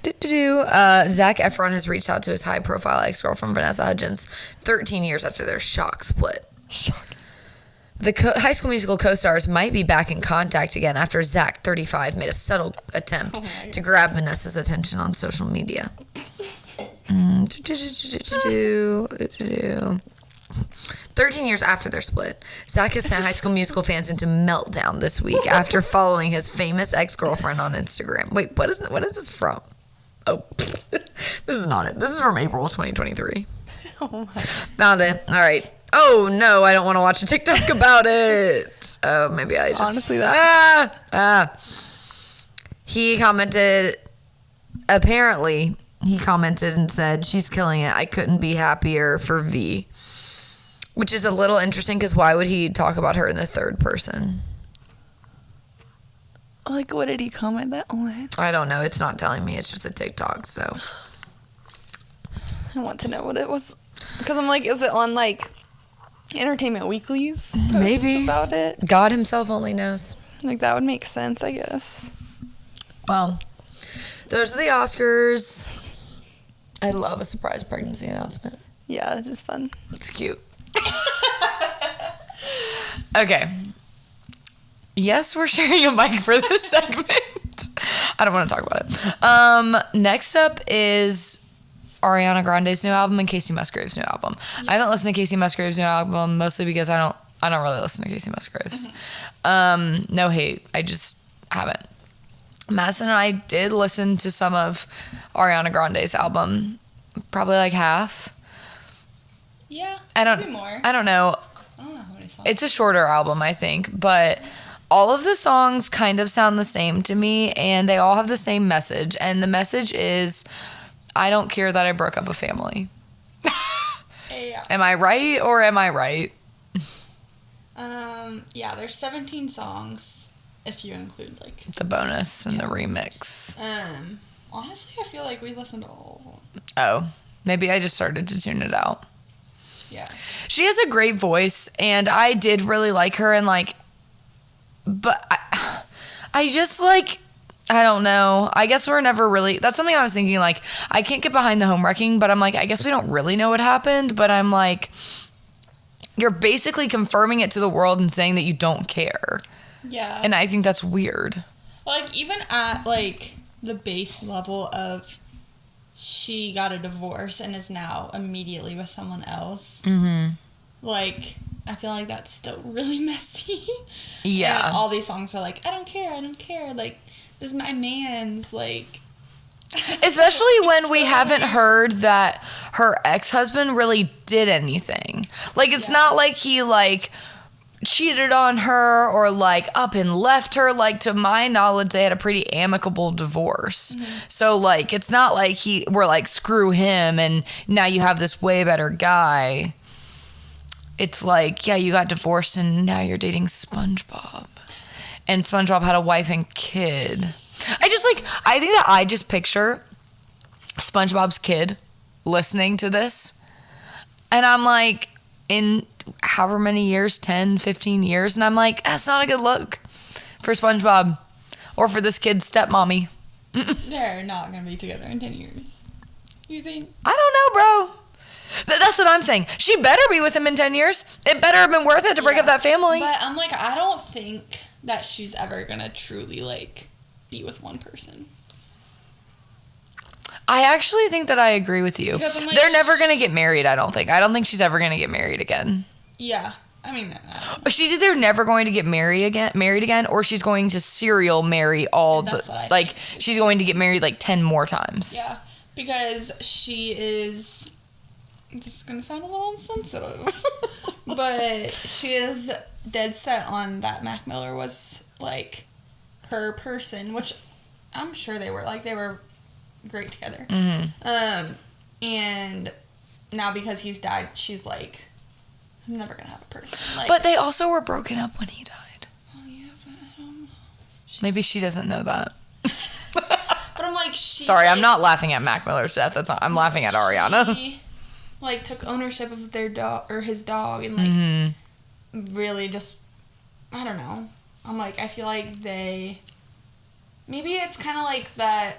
Zac Efron has reached out to his high-profile ex-girlfriend Vanessa Hudgens 13 years after their shock split. Shock. The High School Musical co-stars might be back in contact again after Zac, 35, made a subtle attempt to grab Vanessa's attention on social media. 13 years after their split, Zac has sent High School Musical fans into meltdown this week after following his famous ex-girlfriend on Instagram. Wait, what is this from? Oh, this is not it. This is from April 2023. Oh my. Found it. All right. Oh no, I don't want to watch a TikTok about it. Oh, maybe I just honestly He commented. Apparently, he commented and said, "She's killing it. I couldn't be happier for V." Which is a little interesting because why would he talk about her in the third person? Like, what did he comment that on? I don't know. It's not telling me. It's just a TikTok. So I want to know what it was. Because I'm like, is it on, like, Entertainment Weekly's posts maybe about it? God himself only knows. Like, that would make sense, I guess. Well, those are the Oscars. I love a surprise pregnancy announcement. Yeah, this is fun. It's cute. Okay. Yes, we're sharing a mic for this segment. I don't want to talk about it. Next up is Ariana Grande's new album and Casey Musgrave's new album. I haven't listened to Casey Musgrave's new album mostly because I I don't really listen to Casey Musgraves. No hate. I just haven't. Madison and I did listen to some of Ariana Grande's album, probably like half. Yeah, maybe more. I don't know. I don't know how many songs. It's a shorter album, I think, but all of the songs kind of sound the same to me, and they all have the same message. And the message is, I don't care that I broke up a family. Yeah. Am I right or am I right? Yeah, there's 17 songs if you include like The bonus and the remix. Honestly, I feel like we listened to all of them. Oh, maybe I just started to tune it out. Yeah. She has a great voice, and I did really like her, and like, but I just like, I don't know. I guess we're never really, that's something I was thinking, like, I can't get behind the home wrecking, but I'm like, I guess we don't really know what happened, but I'm like, you're basically confirming it to the world and saying that you don't care. Yeah. And I think that's weird. Like, even at, like, the base level of she got a divorce and is now immediately with someone else. Mm-hmm. Like, I feel like that's still really messy. Yeah. And all these songs are like, I don't care. Like, this is my man's, like... Especially when we haven't heard that her ex-husband really did anything. Like, it's not like he, like, cheated on her or, like, up and left her. Like, to my knowledge, they had a pretty amicable divorce. Mm-hmm. So, like, it's not like we're like, screw him and now you have this way better guy. It's like, yeah, you got divorced and now you're dating SpongeBob. And SpongeBob had a wife and kid. I think that I just picture SpongeBob's kid listening to this. And I'm like, in however many years, 10, 15 years, and I'm like, that's not a good look for SpongeBob or for this kid's stepmommy. They're not going to be together in 10 years. You think? I don't know, bro. That's what I'm saying. She better be with him in 10 years. It better have been worth it to break up that family. But I'm like, I don't think that she's ever going to truly, like, be with one person. I actually think that I agree with you. Like, they're never going to get married, I don't think. I don't think she's ever going to get married again. Yeah. I mean, she's either never going to get married again, or she's going to serial marry she's going to get married like 10 more times. Yeah. Because she is, this is going to sound a little insensitive, but she is dead set on that Mac Miller was, like, her person, which I'm sure they were. Like, they were great together. Mm-hmm. And now because he's died, she's like, I'm never going to have a person. Like, but they also were broken up when he died. Oh, yeah, but I don't know. Maybe she doesn't know that. But I'm like, Sorry, I'm not laughing at Mac Miller's death. I'm laughing at Ariana. She, like, took ownership of their dog, or his dog, and, like, really just, I don't know. I'm like, I feel like maybe it's kind of like that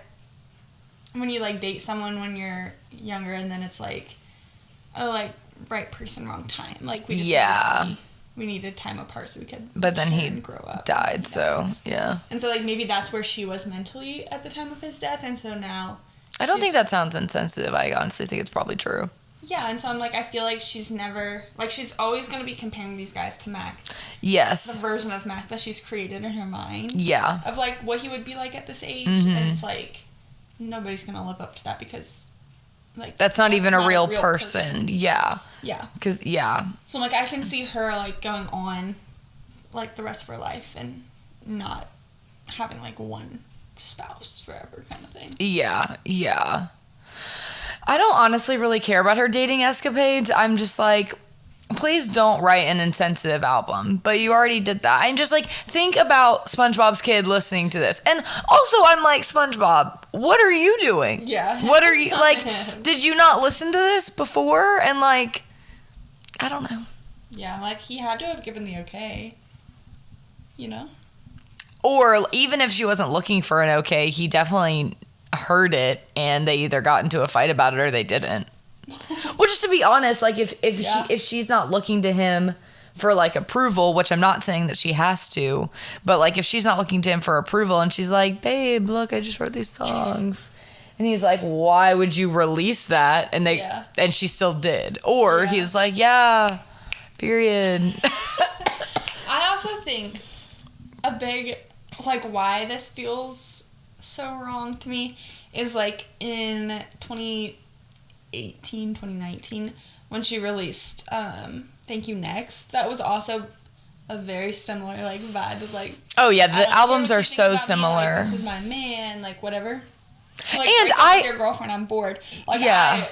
when you, like, date someone when you're younger, and then it's like, oh, like, right person, wrong time. Like, we just we needed time apart so we could but then he grow up. Died, so, yeah. And so, like, maybe that's where she was mentally at the time of his death, and so now... I don't think that sounds insensitive. I honestly think it's probably true. Yeah, and so I'm like, I feel like she's never... Like, she's always going to be comparing these guys to Mac. Yes. The version of Mac that she's created in her mind. Yeah. Of, like, what he would be like at this age. Mm-hmm. And it's like, nobody's going to live up to that because... Like, that's not even a real person. Yeah. Yeah. Because, yeah. So, like, I can see her, like, going on, like, the rest of her life and not having, like, one spouse forever kind of thing. Yeah. Yeah. I don't honestly really care about her dating escapades. I'm just like, please don't write an insensitive album. But you already did that. I'm just like, think about SpongeBob's kid listening to this. And also, I'm like, SpongeBob, what are you doing? Yeah. What are you, like, did you not listen to this before? And, like, I don't know. Yeah, like, he had to have given the okay, you know? Or even if she wasn't looking for an okay, he definitely heard it and they either got into a fight about it or they didn't. Which is, to be honest, like, if she's not looking to him for, like, approval, which I'm not saying that she has to, but, like, if she's not looking to him for approval and she's like, babe, look, I just wrote these songs. And he's like, why would you release that? And and she still did. Or he was like, yeah, Period. I also think a big, like, why this feels so wrong to me is, like, in 2018, 2019, when she released Thank You Next, that was also a very similar, like, vibe of, like... Oh, yeah, the albums are so similar. Like, this is my man, like, whatever. Like, and with your girlfriend, I'm bored. Like, yeah.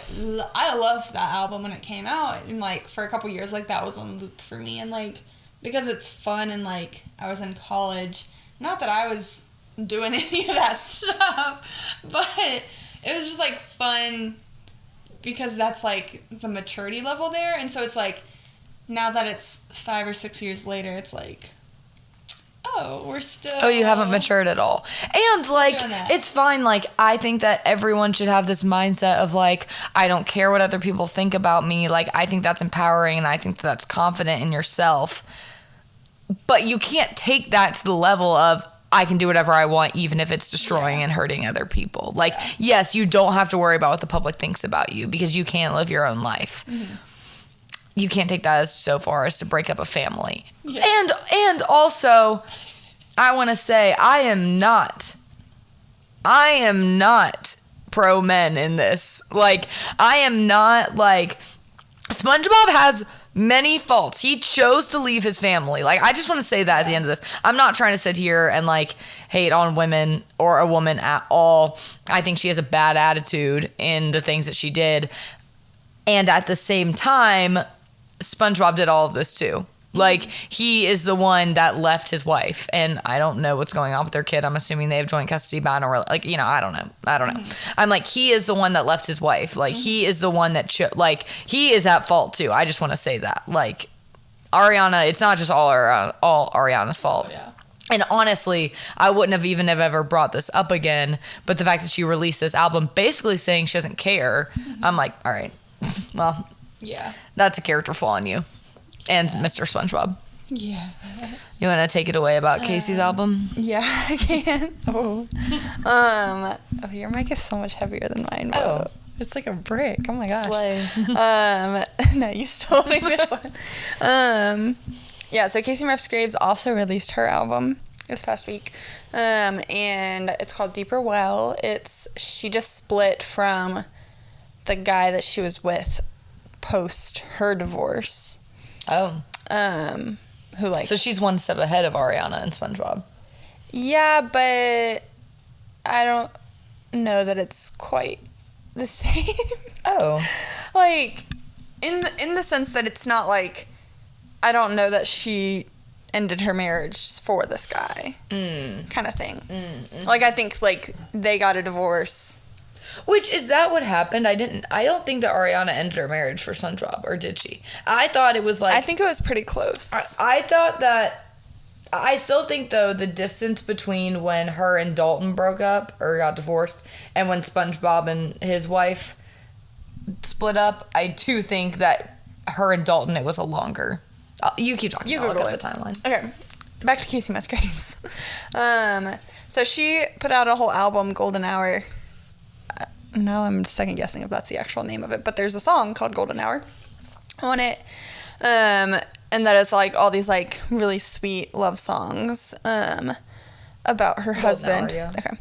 I loved that album when it came out, and, like, for a couple years, like, that was on loop for me, and, like, because it's fun, and, like, I was in college, not that I was doing any of that stuff, but it was just, like, fun, because that's, like, the maturity level there, and so it's, like, now that it's 5 or 6 years later, it's, like... Oh, we're still... Oh, you haven't matured at all. And, like, it's fine. Like, I think that everyone should have this mindset of, like, I don't care what other people think about me. Like, I think that's empowering, and I think that's confident in yourself. But you can't take that to the level of, I can do whatever I want, even if it's destroying and hurting other people. Like, yes, you don't have to worry about what the public thinks about you, because you can't live your own life. Mm-hmm. You can't take that as so far as to break up a family. Yeah. And also, I want to say, I am not pro men in this. Like, I am not, like, SpongeBob has many faults. He chose to leave his family. Like, I just want to say that at the end of this. I'm not trying to sit here and, like, hate on women or a woman at all. I think she has a bad attitude in the things that she did. And at the same time, SpongeBob did all of this too. Like, he is the one that left his wife, and I don't know what's going on with their kid. I'm assuming they have joint custody, but I don't really, like, you know, I don't know. Mm-hmm. I'm like, he is the one that left his wife. Like, he is the one that, like, he is at fault too. I just want to say that. Like, Ariana, it's not just all Ariana's fault. Oh, yeah. And honestly, I wouldn't have even have ever brought this up again, but the fact that she released this album basically saying she doesn't care, I'm like, all right, well... Yeah. That's a character flaw in you. And Mr. SpongeBob. Yeah. You want to take it away about Casey's album? Yeah, I can. Your mic is so much heavier than mine. Oh. It's like a brick. Oh my gosh. Slay. No, you stole me this one. Yeah, so Casey Musgraves also released her album this past week. And it's called Deeper Well. She just split from the guy that she was with post her divorce. Oh. Who, like... So she's one step ahead of Ariana and SpongeBob. Yeah, but I don't know that it's quite the same. Oh. Like, in the sense that it's not like... I don't know that she ended her marriage for this guy. Kind of thing. Like, I think, like, they got a divorce... Which, is that what happened? I don't think that Ariana ended her marriage for SpongeBob, or did she? I thought it was like... I think it was pretty close. I thought that... I still think, though, the distance between when her and Dalton broke up, or got divorced, and when SpongeBob and his wife split up, I do think that her and Dalton, it was a longer... You keep talking. You Google it. The timeline. Okay. Back to Casey Musgraves. So she put out a whole album, Golden Hour... Now I'm second guessing if that's the actual name of it, but there's a song called Golden Hour on it, and that it's like all these like really sweet love songs about her husband. Hour, yeah. Okay,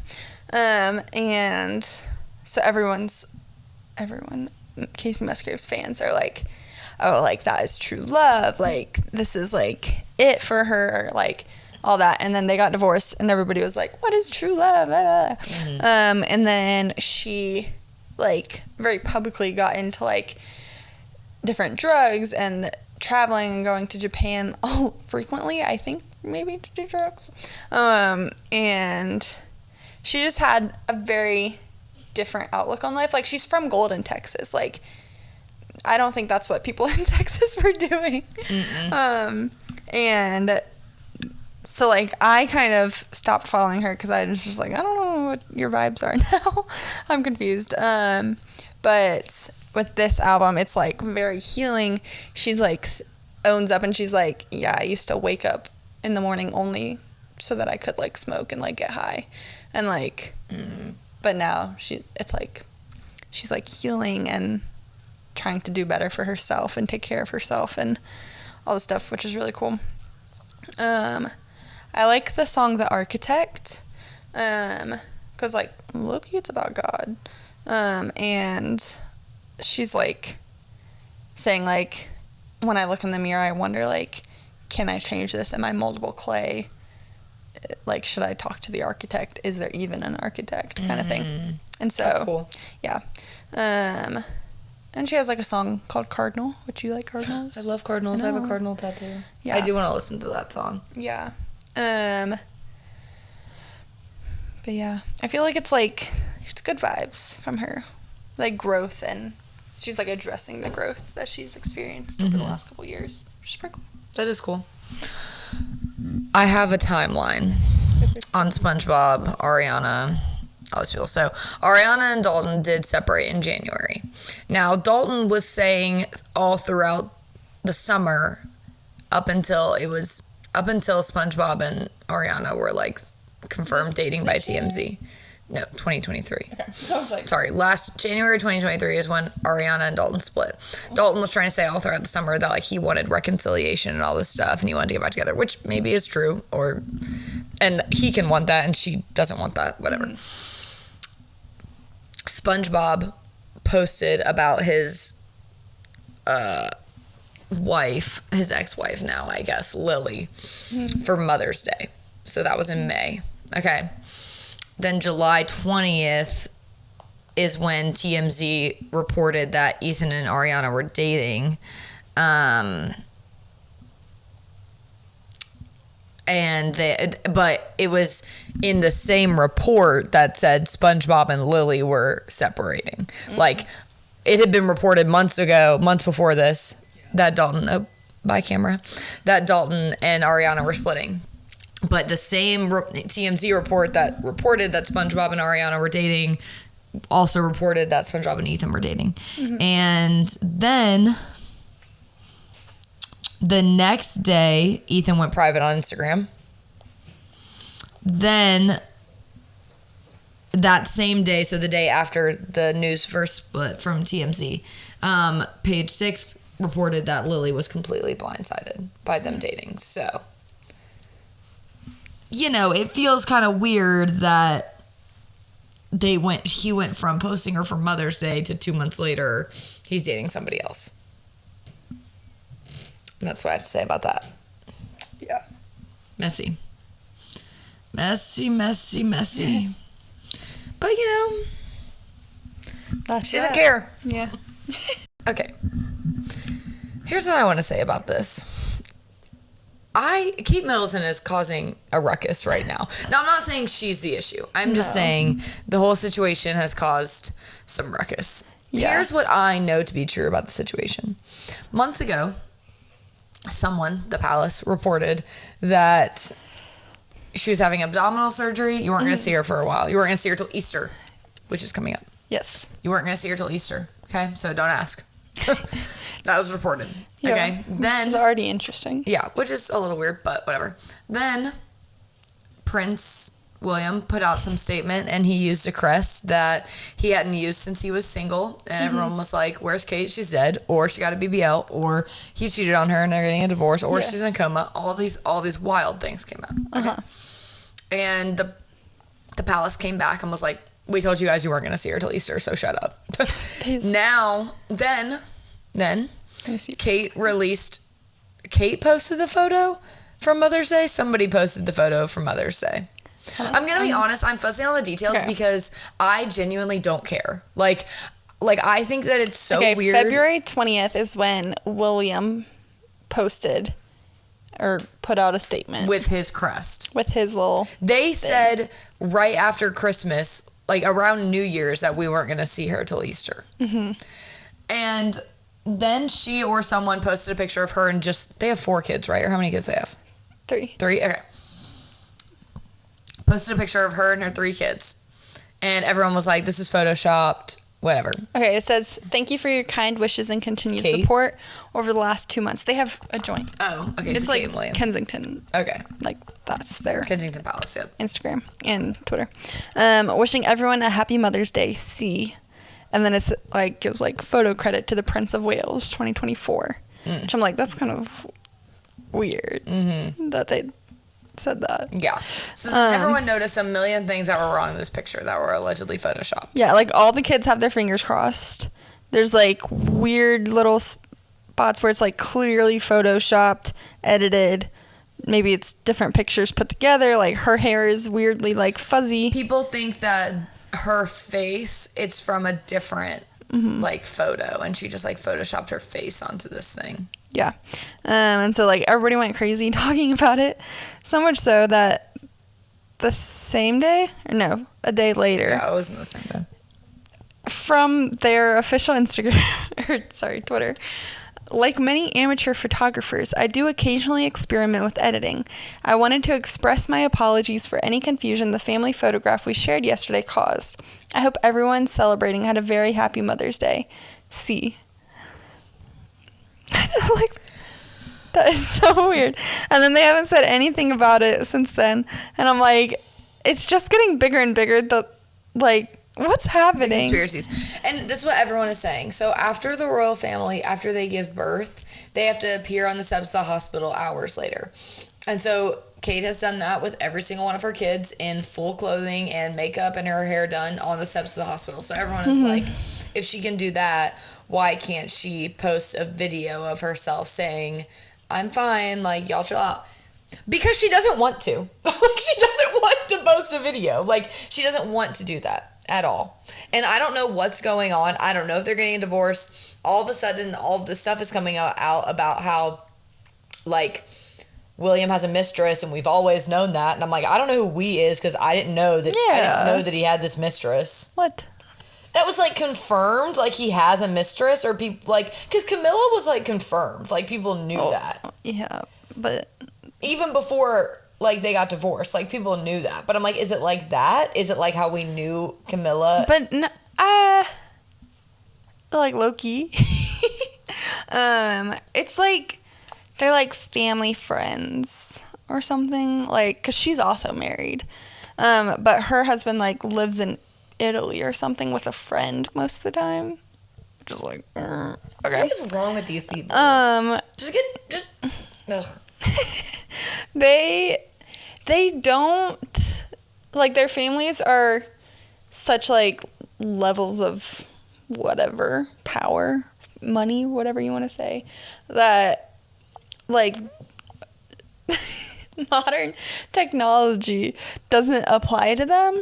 and so everyone, Casey Musgraves fans are like, oh, like that is true love, like this is like it for her, like. All that, and then they got divorced, and everybody was like, what is true love? Mm-hmm. And then she, like, very publicly got into, like, different drugs and traveling and going to Japan frequently, I think, maybe to do drugs. And she just had a very different outlook on life. Like, she's from Golden, Texas. Like, I don't think that's what people in Texas were doing. And... So, like, I kind of stopped following her because I was just like, I don't know what your vibes are now. I'm confused. But with this album, it's, like, very healing. She's, like, owns up and she's like, yeah, I used to wake up in the morning only so that I could, like, smoke and, like, get high. And, like, but now it's, like, she's, like, healing and trying to do better for herself and take care of herself and all the stuff, which is really cool. I like the song The Architect, because, like, look, it's about God. And she's, like, saying, like, when I look in the mirror, I wonder, like, can I change this? Am I moldable clay? Like, should I talk to the architect? Is there even an architect? Kind of thing. And so, that's cool. Yeah. And she has, like, a song called Cardinal. Would you like Cardinals? I love cardinals. I have a cardinal tattoo. Yeah. I do want to listen to that song. Yeah. But yeah, I feel like it's good vibes from her, like growth, and she's like addressing the growth that she's experienced over the last couple years, which is pretty cool. That is cool. I have a timeline on SpongeBob, Ariana, all these people. So Ariana and Dalton did separate in January. Now Dalton was saying all throughout the summer, up until SpongeBob and Ariana were like confirmed dating by TMZ. No, 2023. Okay. So I was like, Sorry, last January 2023 is when Ariana and Dalton split. Dalton was trying to say all throughout the summer that like he wanted reconciliation and all this stuff and he wanted to get back together, which maybe is true, and he can want that and she doesn't want that, whatever. SpongeBob posted about his wife, his ex-wife now, I guess, Lily, for Mother's Day. So that was in May. Okay. Then July 20th is when TMZ reported that Ethan and Ariana were dating. But it was in the same report that said SpongeBob and Lily were separating. Like, it had been reported months before this, that Dalton and Ariana were splitting. But the same TMZ report that reported that SpongeBob and Ariana were dating also reported that SpongeBob and Ethan were dating. And then the next day, Ethan went private on Instagram. Then that same day, so the day after the news first split from TMZ, Page 6 reported that Lily was completely blindsided by them dating. So, you know, it feels kind of weird that he went from posting her for Mother's Day to 2 months later, he's dating somebody else. And that's what I have to say about that. Yeah. Messy. But, you know, she doesn't care. Yeah. Okay. Here's what I want to say about this. Kate Middleton is causing a ruckus right now. Now, I'm not saying she's the issue. I'm just saying the whole situation has caused some ruckus. Yeah. Here's what I know to be true about the situation. Months ago, the Palace, reported that she was having abdominal surgery. You weren't going to see her for a while. You weren't going to see her till Easter, which is coming up. Yes. You weren't going to see her till Easter. Okay? So don't ask. That was reported. Yeah, okay. Then, which is already interesting. Yeah, which is a little weird, but whatever. Then Prince William put out some statement and he used a crest that he hadn't used since he was single. And everyone was like, where's Kate? She's dead. Or she got a BBL. Or he cheated on her and they're getting a divorce. Or she's in a coma. All these wild things came out. Okay. And the Palace came back and was like, we told you guys you weren't going to see her till Easter, so shut up. Then Kate posted the photo from Mother's Day. Somebody posted the photo from Mother's Day. I'm going to be honest. I'm fussing on the details because I genuinely don't care. Like I think that it's so weird. February 20th is when William posted or put out a statement. With his crest. With his little They said right after Christmas, like around New Year's, that we weren't going to see her till Easter. And then she or someone posted a picture of her and they have 4 kids, right? Or how many kids they have? 3. 3? Okay. Posted a picture of her and her 3 kids. And everyone was like, this is photoshopped, whatever. Okay, it says, thank you for your kind wishes and continued support over the last 2 months. They have a joint. Oh, okay. It's so like Kate and William. Kensington. Okay. Like, that's their Kensington Palace, yep. Instagram and Twitter. Wishing everyone a happy Mother's Day, C. And then it's like, gives like photo credit to the Prince of Wales 2024. Which I'm like, that's kind of weird that they said that. Yeah. So everyone noticed a million things that were wrong in this picture that were allegedly photoshopped. Yeah, like all the kids have their fingers crossed. There's like weird little spots where it's like clearly photoshopped, edited. Maybe it's different pictures put together. Like her hair is weirdly like fuzzy. People think that her face, it's from a different like photo, and she just like photoshopped her face onto this thing. Yeah. And so like everybody went crazy talking about it. So much so that the same day, or no, a day later. Yeah, it was in the same day. From their official Instagram, Twitter, like many amateur photographers, I do occasionally experiment with editing. I wanted to express my apologies for any confusion the family photograph we shared yesterday caused. I hope everyone celebrating had a very happy Mother's Day. C. Like, that is so weird. And then they haven't said anything about it since then. And I'm like, it's just getting bigger and bigger. What's happening? The conspiracies. And this is what everyone is saying. So after the royal family, after they give birth, they have to appear on the steps of the hospital hours later. And so Kate has done that with every single one of her kids in full clothing and makeup and her hair done on the steps of the hospital. So everyone is like, if she can do that, why can't she post a video of herself saying, I'm fine, like, y'all chill out? Because she doesn't want to. Like, she doesn't want to post a video. Like, she doesn't want to do that at all. And I don't know what's going on. I don't know if they're getting a divorce. All of a sudden, all of this stuff is coming out about how, like, William has a mistress, and we've always known that. And I'm like, I don't know who we is, because I didn't know that. Yeah. I didn't know that he had this mistress. What? That was, like, confirmed, like, he has a mistress, or people, like, because Camilla was, like, confirmed. Like, people knew that. Yeah, but even before, like, they got divorced, like, people knew that. But I'm like, is it like that? Is it like how we knew Camilla? But, like, low-key. It's like, they're, like, family friends or something. Like, because she's also married. But her husband, like, lives in Italy or something with a friend most of the time. Just like, okay. What is wrong with these people? Ugh. They don't, like, their families are such, like, levels of whatever, power, money, whatever you want to say, that, like, modern technology doesn't apply to them.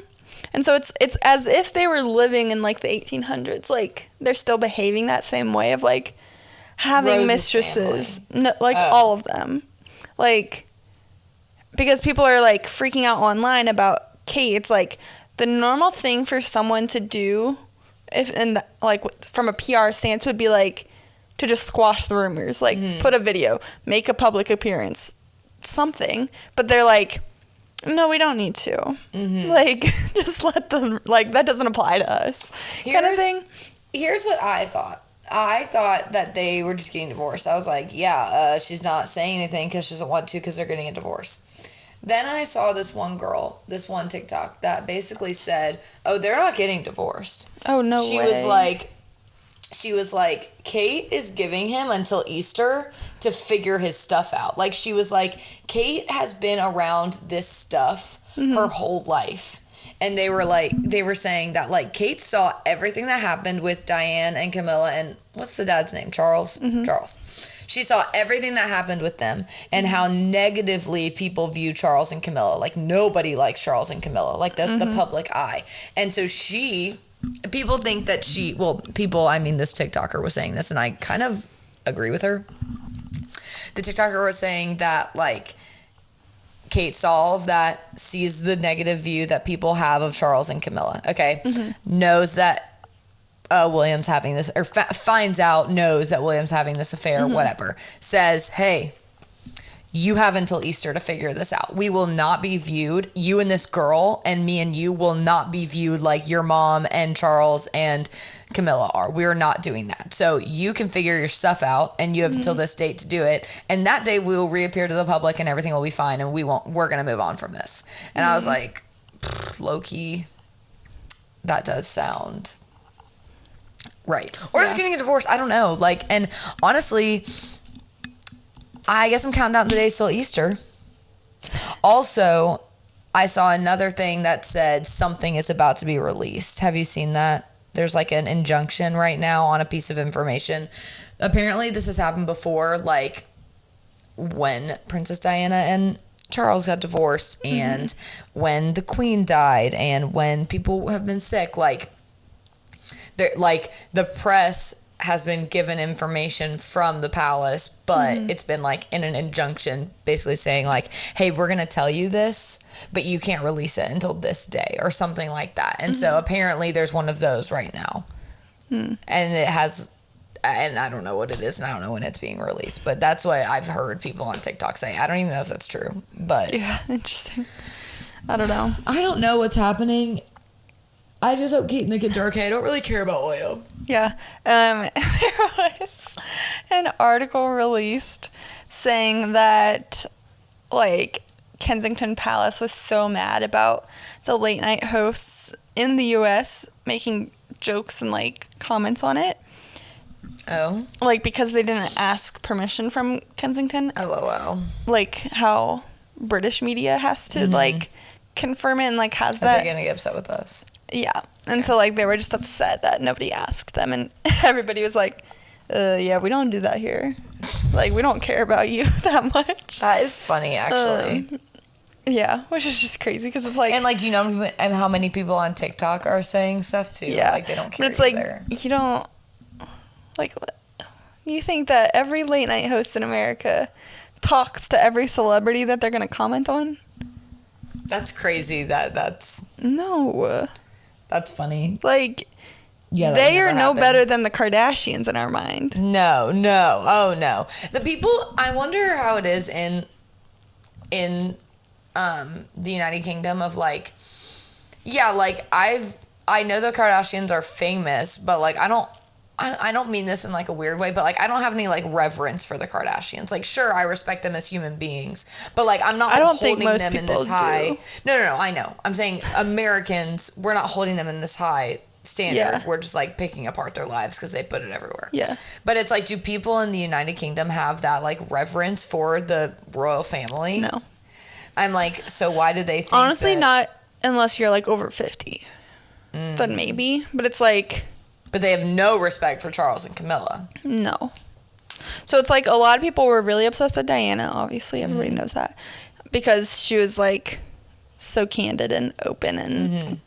And so it's as if they were living in, like, the 1800s. Like, they're still behaving that same way of, like, having Rose's mistresses. No, like, all of them. Like, because people are, like, freaking out online about Kate. It's, like, the normal thing for someone to do, from a PR stance, would be, like, to just squash the rumors. Like, put a video, make a public appearance, something. But they're, like, no, we don't need to. Like, just let them, like, that doesn't apply to us. Kind of thing. Here's what I thought. I thought that they were just getting divorced. I was like, yeah, she's not saying anything because she doesn't want to because they're getting a divorce. Then I saw this one girl, this one TikTok, that basically said, oh, they're not getting divorced. Oh, no way. She was like, Kate is giving him until Easter to figure his stuff out. Like, she was like, Kate has been around this stuff her whole life. And they were saying that, like, Kate saw everything that happened with Diane and Camilla and what's the dad's name? Charles? Charles. She saw everything that happened with them and how negatively people view Charles and Camilla. Like, nobody likes Charles and Camilla, like the public eye. And so people think that this TikToker was saying this, and I kind of agree with her. The TikToker was saying that, like, Kate saw all of that, sees the negative view that people have of Charles and Camilla, okay? Knows that William's having this, or knows that William's having this affair, whatever. Says, hey, you have until Easter to figure this out. We will not be viewed, you and this girl and me and you will not be viewed like your mom and Charles and Camilla are. We're not doing that. So you can figure your stuff out, and you have until this date to do it. And that day we will reappear to the public and everything will be fine, and we're going to move on from this. And I was like, low key, that does sound right. Or just getting a divorce. I don't know. Like, and honestly, I guess I'm counting down the days till Easter. Also, I saw another thing that said something is about to be released. Have you seen that? There's like an injunction right now on a piece of information. Apparently, this has happened before, like when Princess Diana and Charles got divorced, and when the Queen died, and when people have been sick. Like the press has been given information from the palace, but it's been like in an injunction basically saying like, hey, we're going to tell you this, but you can't release it until this day or something like that. And so apparently there's one of those right now. And it has, and I don't know what it is and I don't know when it's being released, but that's what I've heard people on TikTok say. I don't even know if that's true, but Yeah, interesting. I don't know. I don't know what's happening. I just hope Kate and the kids are okay. I don't really care about William. Yeah. There was an article released saying that, like, Kensington Palace was so mad about the late night hosts in the U.S. making jokes and, like, comments on it. Oh. Like, because they didn't ask permission from Kensington. LOL. Like, how British media has to, like, confirm it and, like, has that. They're going to get upset with us. Yeah. And so, like, they were just upset that nobody asked them. And everybody was like, yeah, we don't do that here. Like, we don't care about you that much. That is funny, actually. Yeah, which is just crazy because it's like... And, like, do you know how many people on TikTok are saying stuff, too? Yeah. Like, they don't care But it's either. like, you don't... Like, you think that every late night host in America talks to every celebrity that they're going to comment on? That's crazy. That's... No. That's funny. Like, Yeah, they are no better than the Kardashians in our mind. No. Oh, no. The people... I wonder how it is in the United Kingdom of, like... Yeah, like, I know the Kardashians are famous, but, like, I don't mean this in, like, a weird way, but, like, I don't have any, like, reverence for the Kardashians. Like, sure, I respect them as human beings, but, like, I'm not, like, holding them in this high. No, I know. I'm saying Americans, we're not holding them in this high standard. Yeah. We're just, like, picking apart their lives because they put it everywhere. Yeah. But it's, like, do people in the United Kingdom have that, like, reverence for the royal family? No. I'm like, so why do they think Honestly, that... not unless you're, like, over 50. Then maybe. But it's like... But they have no respect for Charles and Camilla. No. So it's like a lot of people were really obsessed with Diana, obviously. Everybody knows that. Because she was, like, so candid and open and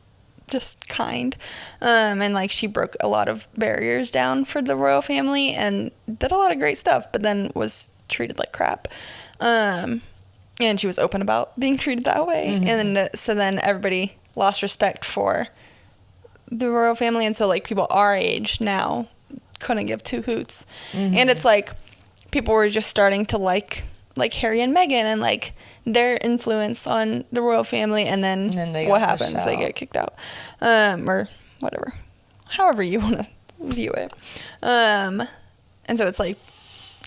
just kind. And, like, she broke a lot of barriers down for the royal family and did a lot of great stuff, but then was treated like crap. And she was open about being treated that way. And so then everybody lost respect for the royal family, and so, like, people our age now couldn't give two hoots. And it's like people were just starting to like Harry and Meghan and, like, their influence on the royal family, and then what happens? They get kicked out, or whatever, however you want to view it. And so it's like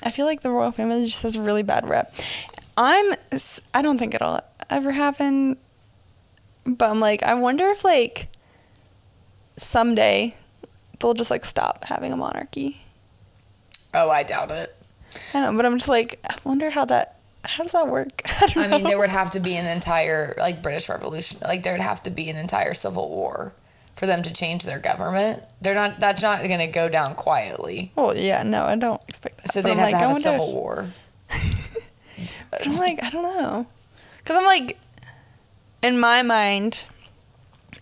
I feel like the royal family just has a really bad rep. I don't think it'll ever happen, but I'm like, I wonder if, like, someday they'll just, like, stop having a monarchy. Oh, I doubt it. I don't know, but I'm just like, I wonder how does that work? I mean, there would have to be an entire, like, British Revolution. Like, there would have to be an entire civil war for them to change their government. That's not going to go down quietly. Well, yeah, no, I don't expect that. So they'd have to have a civil war. But I'm like, I don't know. Because I'm like, in my mind,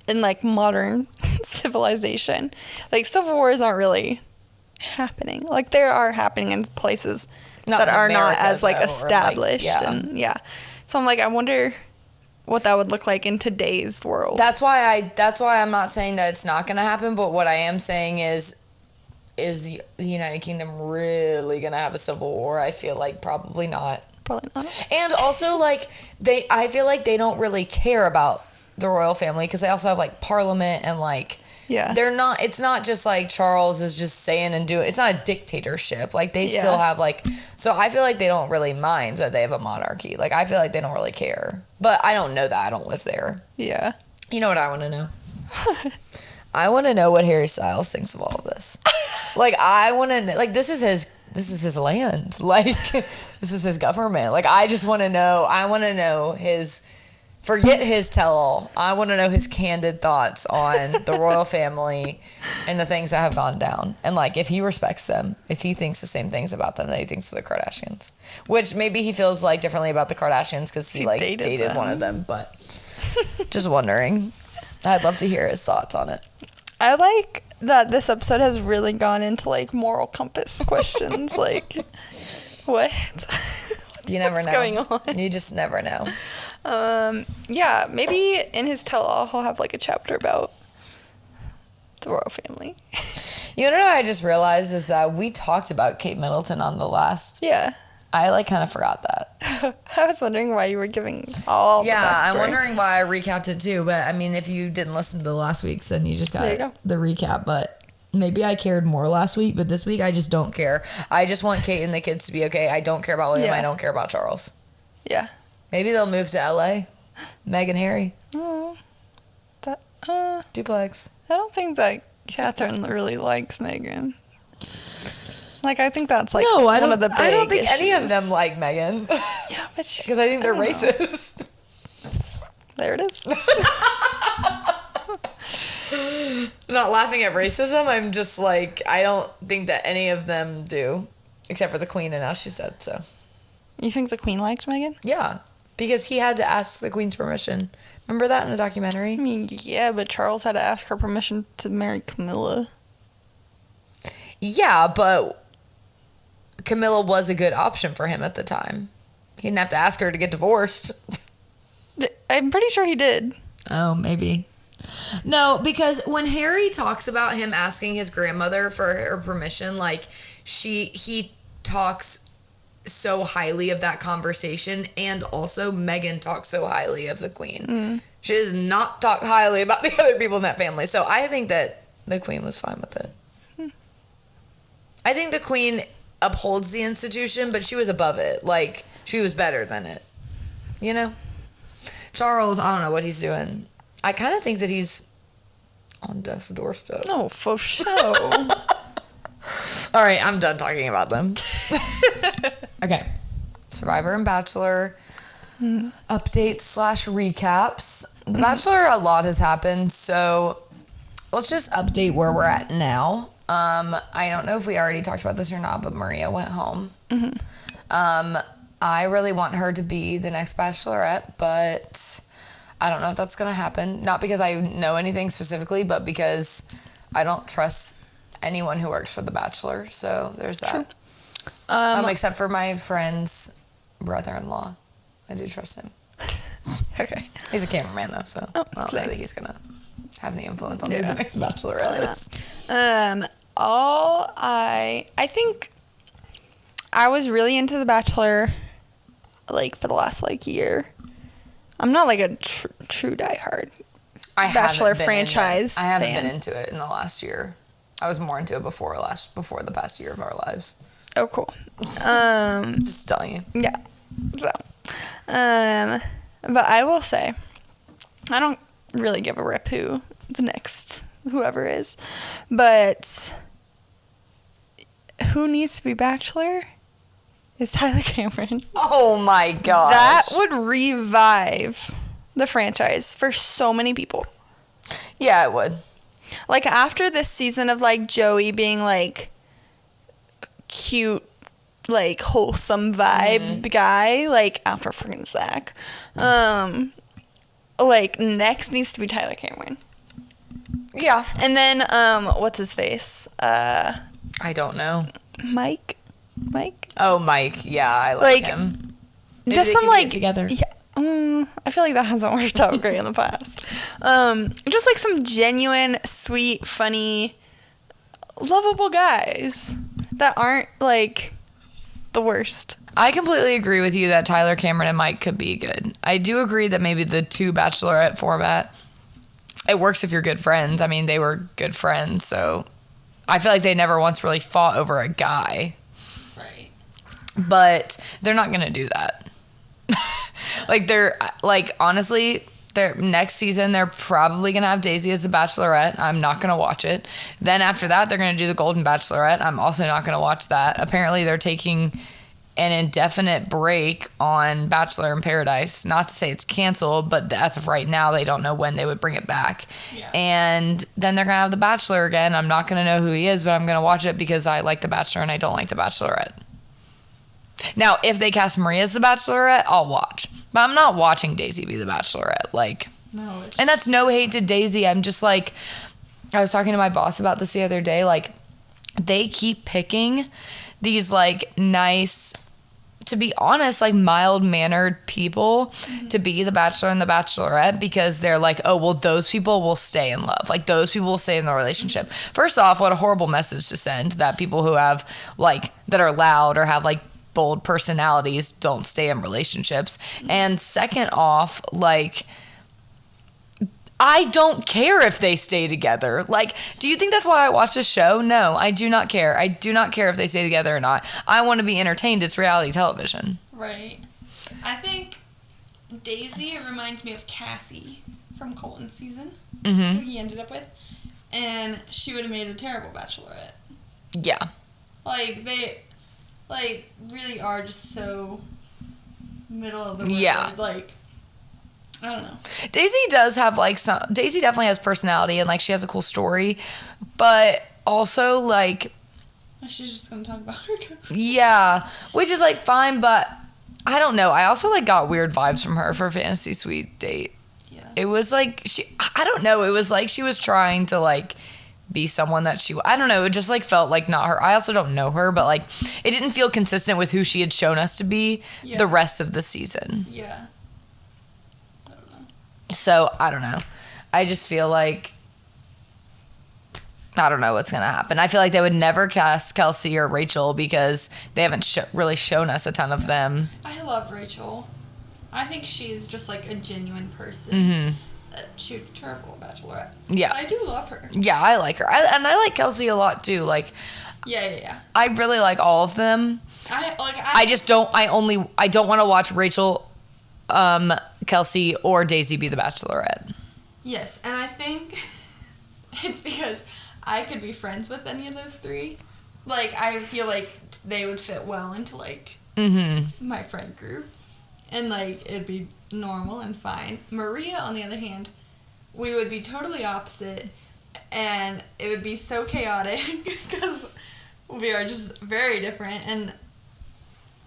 in, like, modern civilization, like, civil wars aren't really happening. Like, they are happening in places that are not as, like, established. And so I'm like, I wonder what that would look like in today's world. That's why I'm not saying that it's not going to happen, but what I am saying is the United Kingdom really going to have a civil war? I feel like probably not. Probably not. And also, like, I feel like they don't really care about the royal family because they also have, like, parliament and, like, it's not just like Charles is just saying and doing. It's not a dictatorship. Like, they still have, like, so I feel like they don't really mind that they have a monarchy. Like, I feel like they don't really care. But I don't know that. I don't live there. Yeah. You know what I want to know? I want to know what Harry Styles thinks of all of this. Like, I want to know, like, this is this is his land. Like, this is his government. Like, I just want to know. I want to know forget his tell-all. I want to know his candid thoughts on the royal family and the things that have gone down. And, like, if he respects them, if he thinks the same things about them that he thinks of the Kardashians. Which maybe he feels, like, differently about the Kardashians because he like, dated one of them. But just wondering. I'd love to hear his thoughts on it. I like that this episode has really gone into, like, moral compass questions. Like, what? You never know. What's going on? You just never know. Yeah, maybe in his tell-all he'll have, like, a chapter about the royal family. You know what I just realized is that we talked about Kate Middleton on the last. Yeah. I, like, kind of forgot that. I was wondering why you were giving all the backstory. I'm wondering why I recapped it too. But, I mean, if you didn't listen to the last week's, then you just got the recap. But maybe I cared more last week. But this week, I just don't care. I just want Kate and the kids to be okay. I don't care about William. I don't care about Charles. Yeah. Maybe they'll move to L.A. Meg and Harry. Oh. Duplex. I don't think that Catherine really likes Meghan. Like, I think that's, like, one of the big I don't think issues. any of them like Meghan. Yeah, but because I think they're racist. There it is. I'm not laughing at racism. I'm just like, I don't think that any of them do, except for the Queen, and now she's dead, so. You think the Queen liked Meghan? Yeah, because he had to ask the Queen's permission. Remember that in the documentary? I mean, yeah, but Charles had to ask her permission to marry Camilla. Yeah, but Camilla was a good option for him at the time. He didn't have to ask her to get divorced. I'm pretty sure he did. Oh, maybe. No, because when Harry talks about him asking his grandmother for her permission, like, he talks so highly of that conversation, and also Meghan talks so highly of the Queen. She does not talk highly about the other people in that family. So I think that the Queen was fine with it. I think the Queen upholds the institution, but she was above it. Like, she was better than it. You know? Charles, I don't know what he's doing. I kind of think that he's on death's doorstep. No, for sure. All right, I'm done talking about them. Okay. Survivor and Bachelor updates / recaps. The Bachelor, a lot has happened, so let's just update where we're at now. I don't know if we already talked about this or not, but Maria went home. I really want her to be the next Bachelorette, but I don't know if that's going to happen. Not because I know anything specifically, but because I don't trust anyone who works for The Bachelor. So there's that. Except for my friend's brother-in-law. I do trust him. Okay. He's a cameraman, though, so I don't know that he's going to have any influence on who the next Bachelorette is. I think I was really into The Bachelor, like, for the last, like, year. I'm not, like, a true diehard Bachelor franchise I haven't been into it in the last year. I was more into it before the past year of our lives. Oh, cool. Just telling you. Yeah. So, but I will say, I don't really give a rip who the next whoever is, but who needs to be Bachelor is Tyler Cameron. Oh my gosh. That would revive the franchise for so many people. Yeah, it would. Like, after this season of, like, Joey being, like, cute, like, wholesome vibe guy, like, after freaking Zach, like, next needs to be Tyler Cameron. Yeah. And then, what's his face? I don't know. Mike? Oh, Mike. Yeah, I like him. Maybe just they some, can like, get together. Yeah. I feel like that hasn't worked out great in the past. Just, like, some genuine, sweet, funny, lovable guys that aren't, like, the worst. I completely agree with you that Tyler Cameron and Mike could be good. I do agree that maybe the 2 Bachelorette format, it works if you're good friends. I mean, they were good friends, so I feel like they never once really fought over a guy. Right. But they're not going to do that. Like, they're, like, honestly, Next season, they're probably going to have Daisy as the Bachelorette. I'm not going to watch it. Then after that, they're going to do the Golden Bachelorette. I'm also not going to watch that. Apparently, they're taking an indefinite break on Bachelor in Paradise. Not to say it's canceled, but as of right now, they don't know when they would bring it back. Yeah. And then they're going to have The Bachelor again. I'm not going to know who he is, but I'm going to watch it because I like The Bachelor and I don't like The Bachelorette. Now, if they cast Maria as the Bachelorette, I'll watch. But I'm not watching Daisy be the Bachelorette. Like, no. And that's no hate to Daisy. I'm just like, I was talking to my boss about this the other day. Like, they keep picking these, like, nice, to be honest, like, mild-mannered people to be the Bachelor and the Bachelorette because they're like, oh, well, those people will stay in love. Like, those people will stay in the relationship. First off, what a horrible message to send that people who have, like, that are loud or have, like, bold personalities don't stay in relationships. And second off, like, I don't care if they stay together. Like, do you think that's why I watch this show? No, I do not care. I do not care if they stay together or not. I want to be entertained. It's reality television. Right. I think Daisy reminds me of Cassie from Colton's season, who he ended up with. And she would have made a terrible Bachelorette. Yeah. Like, they... like, really are just so middle of the road. Yeah. Like, I don't know. Daisy does have, like, Daisy definitely has personality and, like, she has a cool story. But also, like... she's just going to talk about her cooking. Yeah. Which is, like, fine, but I don't know. I also, like, got weird vibes from her for Fantasy Suite date. Yeah. It was, like, I don't know. It was, like, she was trying to, like... be someone that I don't know, it just like felt like not her. I also don't know her, but like it didn't feel consistent with who she had shown us to be the rest of the season. Yeah. I don't know. So, I don't know. I just feel like I don't know what's going to happen. I feel like they would never cast Kelsey or Rachel because they haven't really shown us a ton of them. I love Rachel. I think she's just like a genuine person. She was a terrible Bachelorette. Yeah. But I do love her. Yeah, I like her. And I like Kelsey a lot too. Like, yeah. I really like all of them. I just don't want to watch Rachel, Kelsey, or Daisy be the Bachelorette. Yes, and I think it's because I could be friends with any of those three. Like, I feel like they would fit well into, like, my friend group. And, like, it'd be normal and fine. Maria, on the other hand, we would be totally opposite, and it would be so chaotic because we are just very different,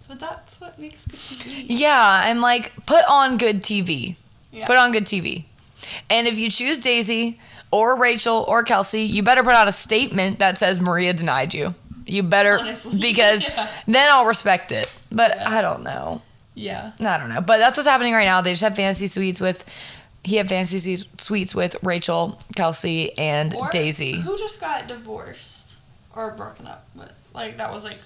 but that's what makes good TV. Yeah, and like put on good TV. Yeah. Put on good TV. And if you choose Daisy or Rachel or Kelsey, you better put out a statement that says Maria denied you. You better, honestly, because then I'll respect it. But I don't know. Yeah. I don't know. But that's what's happening right now. They just have fantasy suites he had fantasy suites with Rachel, Kelsey, and Daisy. Who just got divorced or broken up with? Like, that was, like,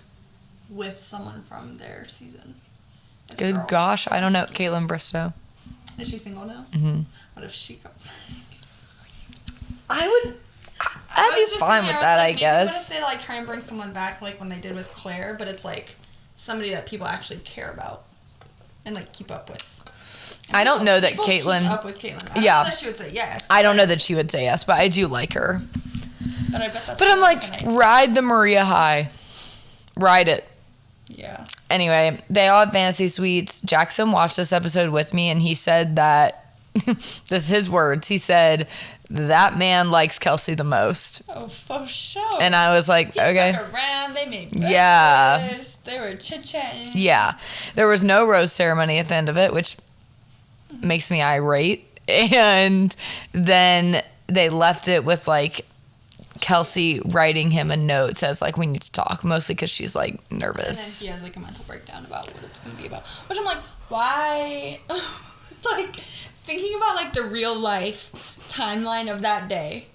with someone from their season. Good gosh. I don't know. Caitlin Bristow. Is she single now? What if she comes back? I'd be fine with that, I guess. What if they, like, try and bring someone back, like, when they did with Claire, but it's, like, somebody that people actually care about and, like, keep up with? I don't know that Caitlin... keep up with Caitlin. I don't know that she would say yes. I don't know that she would say yes, but I do like her. But I bet that's... But I'm like, ride the Maria high. Ride it. Yeah. Anyway, they all have fantasy suites. Jackson watched this episode with me, and he said that... this is his words. He said... that man likes Kelsey the most. Oh, for sure. And I was like, okay. Stuck around. They made breakfast. Yeah. They were chit-chatting. Yeah. There was no rose ceremony at the end of it, which makes me irate. And then they left it with, like, Kelsey writing him a note says, like, we need to talk. Mostly because she's, like, nervous. And then she has, like, a mental breakdown about what it's going to be about. Which I'm like, why? Like... thinking about, like, the real life timeline of that day,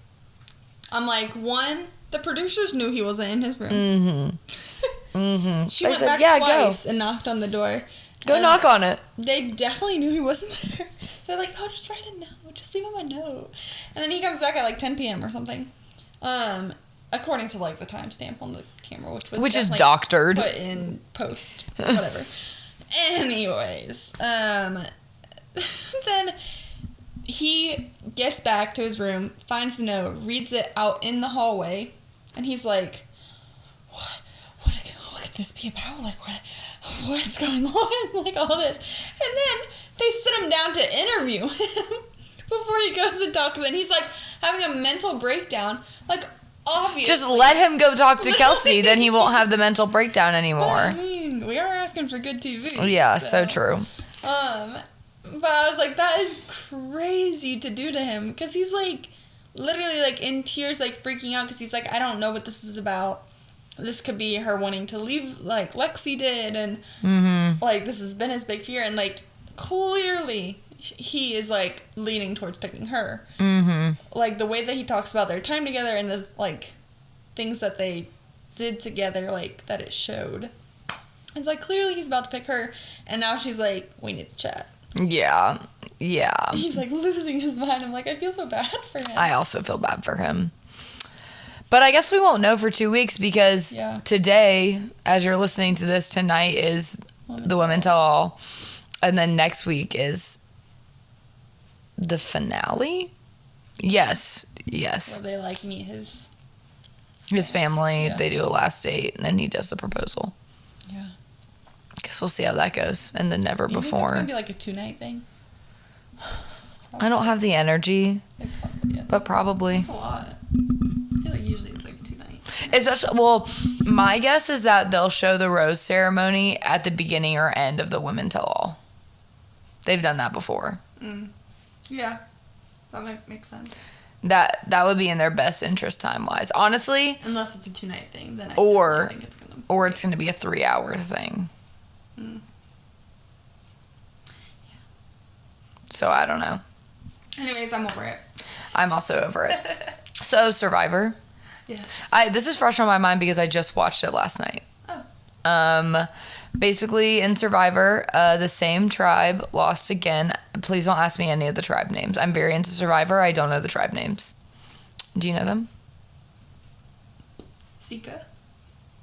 I'm like, one, the producers knew he wasn't in his room. She went back twice and knocked on the door. Go knock on it. They definitely knew he wasn't there. They're like, oh, just write a note. Just leave him a note. And then he comes back at, like, 10 p.m. or something. According to, like, the timestamp on the camera, which is doctored. Put in post. Whatever. Anyways, then he gets back to his room, finds the note, reads it out in the hallway, and he's like, what could this be about? Like, what's going on? Like, all this. And then they sit him down to interview him before he goes to talk. And he's, like, having a mental breakdown. Like, obviously. Just let him go talk to Kelsey, then he won't have the mental breakdown anymore. I mean, we are asking for good TV. Yeah, so true. But I was like, that is crazy to do to him. Because he's, like, literally, like, in tears, like, freaking out. Because he's like, I don't know what this is about. This could be her wanting to leave, like Lexi did. And, like, this has been his big fear. And, like, clearly he is, like, leaning towards picking her. Like, the way that he talks about their time together and the, like, things that they did together, like, that it showed. It's like, clearly he's about to pick her. And now she's like, we need to chat. Yeah. He's, like, losing his mind. I'm like, I feel so bad for him. I also feel bad for him. But I guess we won't know for 2 weeks because today, as you're listening to this, tonight is the Women Tell All. And then next week is the finale? Yes. Where they, like, meet his family. Yeah. They do a last date, and then he does the proposal. Yeah. Guess we'll see how that goes. And then never You before. think it's going to be, like, a 2-night thing? I don't have the energy, but probably. That's a lot. I feel like usually it's like 2-night. Especially, well, my guess is that they'll show the rose ceremony at the beginning or end of the Women Tell All. They've done that before. Yeah, that might make sense. That would be in their best interest time-wise. Honestly. Unless it's a 2-night thing, then I think it's going to... Or it's going to be a 3-hour thing. Yeah. So I don't know. Anyways, I'm over it. I'm also over it. So, Survivor. Yes. This is fresh on my mind because I just watched it last night. Oh. Basically, in Survivor, the same tribe lost again. Please don't ask me any of the tribe names. I'm very into Survivor. I don't know the tribe names. Do you know them? Sika?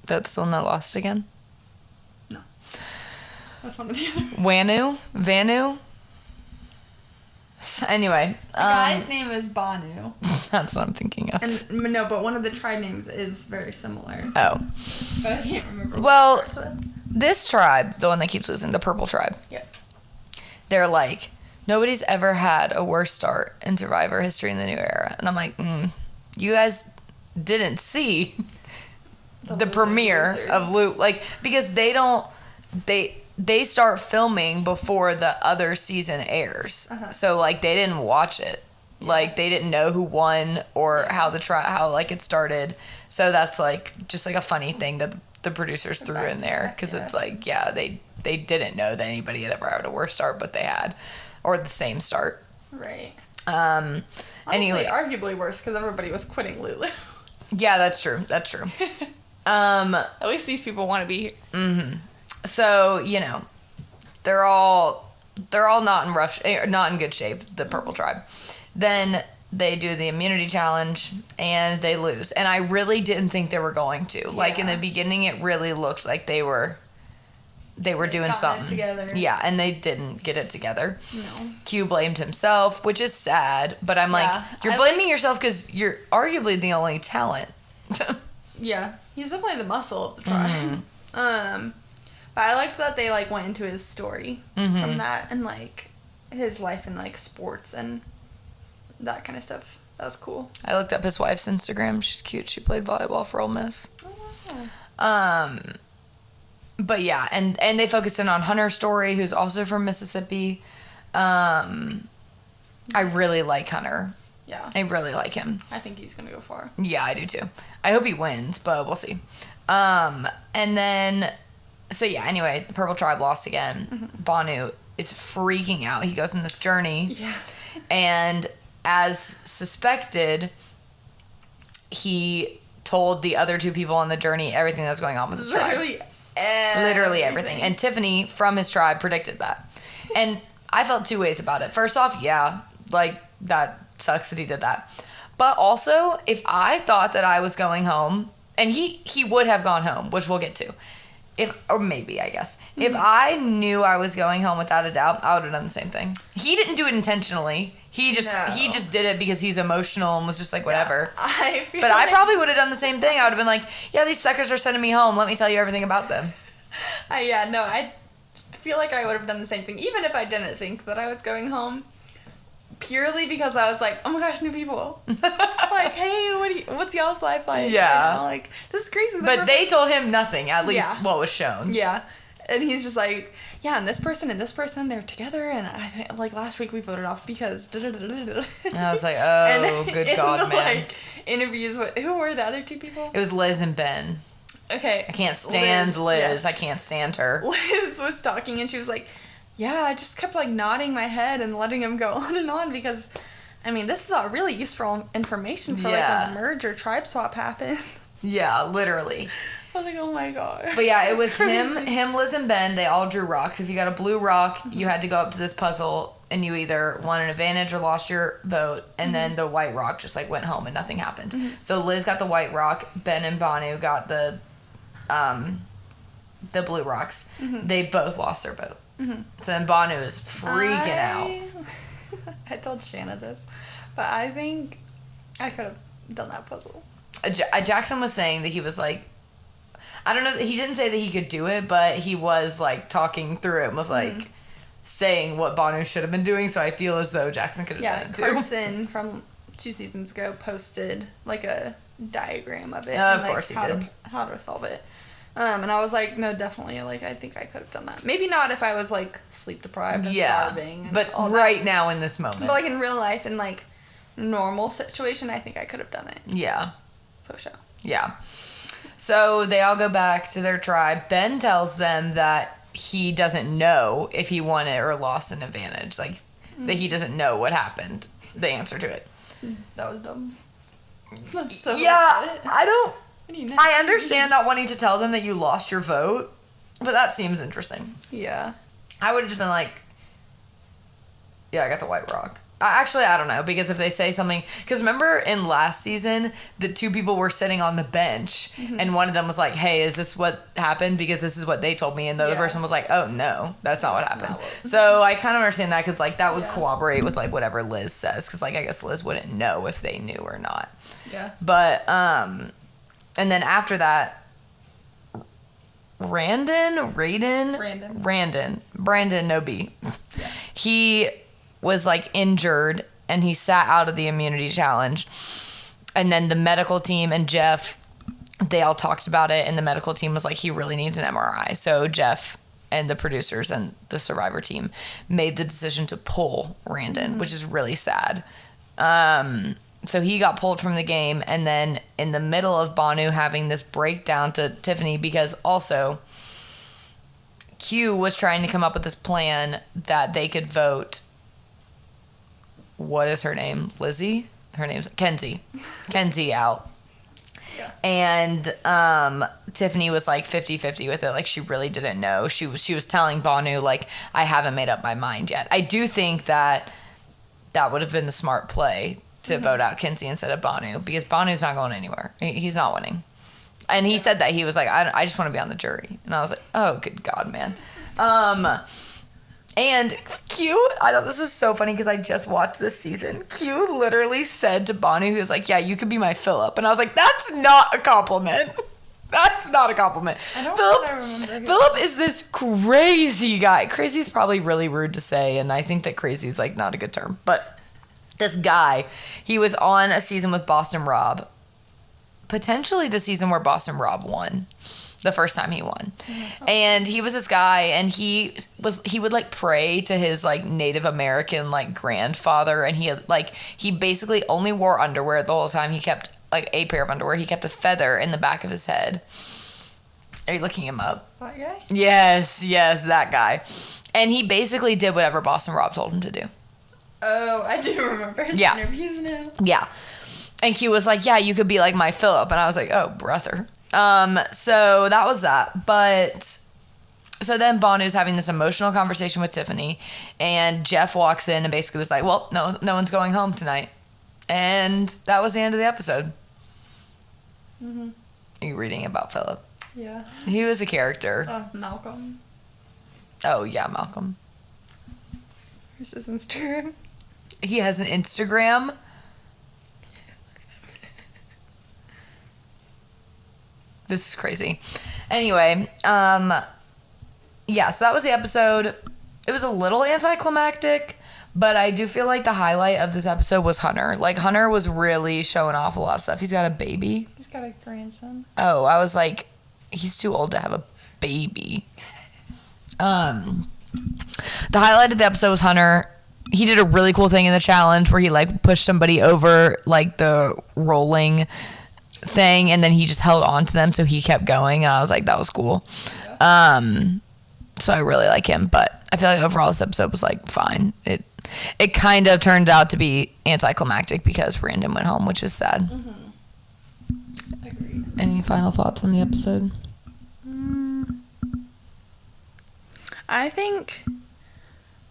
That's the one that lost again? No. That's one of the other. Vanu? Anyway. The guy's name is Banu. That's what I'm thinking of. And no, but one of the tribe names is very similar. Oh. But I can't remember Well, what it starts with. This tribe, the one that keeps losing, the purple tribe. Yeah. They're like, nobody's ever had a worse start in Survivor history in the new era. And I'm like, you guys didn't see the premiere of Luke. Like, because they start filming before the other season airs. So, like, they didn't watch it. Yeah. Like, they didn't know who won or how it started. So that's, like, just, like, a funny thing that the producers threw in there. Because it's like, they didn't know that anybody had ever had a worse start, but they had. Or the same start. Right. Honestly, Honestly, arguably worse because everybody was quitting Lulu. Yeah, that's true. At least these people want to be here. So, you know, they're all not in good shape, the purple tribe. Then they do the immunity challenge and they lose. And I really didn't think they were going to. Yeah. Like in the beginning it really looked like they were doing something. Together. Yeah, and they didn't get it together. No. Q blamed himself, which is sad, but I'm like, you're blaming yourself because you're arguably the only talent. Yeah, he's definitely the muscle of the tribe. But I liked that they, like, went into his story from that and, like, his life in, like, sports and that kind of stuff. That was cool. I looked up his wife's Instagram. She's cute. She played volleyball for Ole Miss. Oh, wow. But, yeah, and they focused in on Hunter's story, who's also from Mississippi. I really like Hunter. Yeah. I really like him. I think he's going to go far. Yeah, I do, too. I hope he wins, but we'll see. And then... So, yeah, anyway, the Purple Tribe lost again. Banu is freaking out. He goes on this journey. Yeah. And as suspected, he told the other two people on the journey everything that was going on with his tribe. Literally everything. And Tiffany, from his tribe, predicted that. And I felt two ways about it. First off, yeah, like, that sucks that he did that. But also, if I thought that I was going home, and he would have gone home, which we'll get to. or maybe, I guess, if I knew I was going home without a doubt, I would have done the same thing. He didn't do it intentionally. He just did it because he's emotional and was just like, whatever. Yeah, I probably would have done the same thing. I would have been like, yeah, these suckers are sending me home. Let me tell you everything about them. I feel like I would have done the same thing, even if I didn't think that I was going home. Purely because I was like, oh my gosh, new people. Like, hey, what's y'all's life like? Yeah. You know, like, this is crazy. But they told him nothing, at least what was shown. Yeah. And he's just like, yeah, and this person, they're together, and I think, like, last week we voted off because And I was like, oh, good God, man. Like, interviews, who were the other two people? It was Liz and Ben. Okay. I can't stand Liz. Yes. I can't stand her. Liz was talking, and she was like, yeah, I just kept, like, nodding my head and letting him go on and on because, I mean, this is all really useful information for, like, when the merge or tribe swap happens. Yeah, literally. I was like, oh my god. But yeah, it was him, Liz, and Ben. They all drew rocks. If you got a blue rock, you had to go up to this puzzle, and you either won an advantage or lost your vote, and then the white rock just, like, went home and nothing happened. So Liz got the white rock. Ben and Banu got the blue rocks. They both lost their vote. So then Banu is freaking out. I told Shanna this, but I think I could have done that puzzle. Jackson was saying that he was like, I don't know, he didn't say that he could do it, but he was like talking through it and was like saying what Banu should have been doing, so I feel as though Jackson could have done it too. Carson from 2 seasons ago posted like a diagram of it. Of course he did. How to solve it. And I was like, no, definitely, like, I think I could have done that. Maybe not if I was, like, sleep deprived and starving. And but all right that. now in this moment. But, like, in real life, in, like, normal situation, I think I could have done it. Yeah. For sure. Yeah. So they all go back to their tribe. Ben tells them that he doesn't know if he won it or lost an advantage. Like, that he doesn't know what happened, the answer to it. That was dumb. That's so I understand not wanting to tell them that you lost your vote, but that seems interesting. Yeah. I would have just been like, yeah, I got the white rock. Actually, I don't know, because if they say something... Because remember in last season, the two people were sitting on the bench, and one of them was like, hey, is this what happened? Because this is what they told me. And the other person was like, oh, no, that's not what happened. So I kind of understand that, because like, that would corroborate with like whatever Liz says, because like, I guess Liz wouldn't know if they knew or not. Yeah. But, and then after that, Brandon, no B. Yeah. He was like injured and he sat out of the immunity challenge. And then the medical team and Jeff, they all talked about it, and the medical team was like, he really needs an MRI. So Jeff and the producers and the Survivor team made the decision to pull Brandon, which is really sad. So he got pulled from the game, and then in the middle of Banu having this breakdown to Tiffany, because also Q was trying to come up with this plan that they could vote, what is her name? Lizzie? Her name's Kenzie. Kenzie out. Yeah. And Tiffany was like 50-50 with it. Like, she really didn't know. She was telling Banu, like, I haven't made up my mind yet. I do think that would have been the smart play to vote out Kenzie instead of Banu, because Banu's not going anywhere. He's not winning. And he said that. He was like, I just want to be on the jury. And I was like, oh, good God, man. And Q, I thought this was so funny because I just watched this season. Q literally said to Banu, he was like, yeah, you could be my Philip. And I was like, that's not a compliment. That's not a compliment. I don't remember. Philip is this crazy guy. Crazy is probably really rude to say, and I think that crazy is like not a good term. But this guy, he was on a season with Boston Rob. Potentially the season where Boston Rob won. The first time he won. And he was this guy, and he would like pray to his like Native American like grandfather, and he basically only wore underwear the whole time. He kept like a pair of underwear. He kept a feather in the back of his head. Are you looking him up? That guy? Yes, that guy. And he basically did whatever Boston Rob told him to do. Oh, I do remember his interviews now. Yeah. And Q was like, yeah, you could be like my Philip. And I was like, oh, brother. So that was that. But so then Banu's having this emotional conversation with Tiffany, and Jeff walks in and basically was like, well, no one's going home tonight. And that was the end of the episode. Are you reading about Philip? Yeah. He was a character. Malcolm. Oh, yeah, Malcolm. Here's his Instagram. He has an Instagram. This is crazy. Anyway, yeah, so that was the episode. It was a little anticlimactic, but I do feel like the highlight of this episode was Hunter. Like, Hunter was really showing off a lot of stuff. He's got a baby. He's got a grandson. Oh, I was like, he's too old to have a baby. The highlight of the episode was Hunter. He did a really cool thing in the challenge where he like pushed somebody over like the rolling thing, and then he just held on to them, so he kept going, and I was like, that was cool. Yeah. So I really like him, but I feel like overall this episode was like fine. It kind of turned out to be anticlimactic because Brandon went home, which is sad. Mm-hmm. Agreed. Any final thoughts on the episode? I think,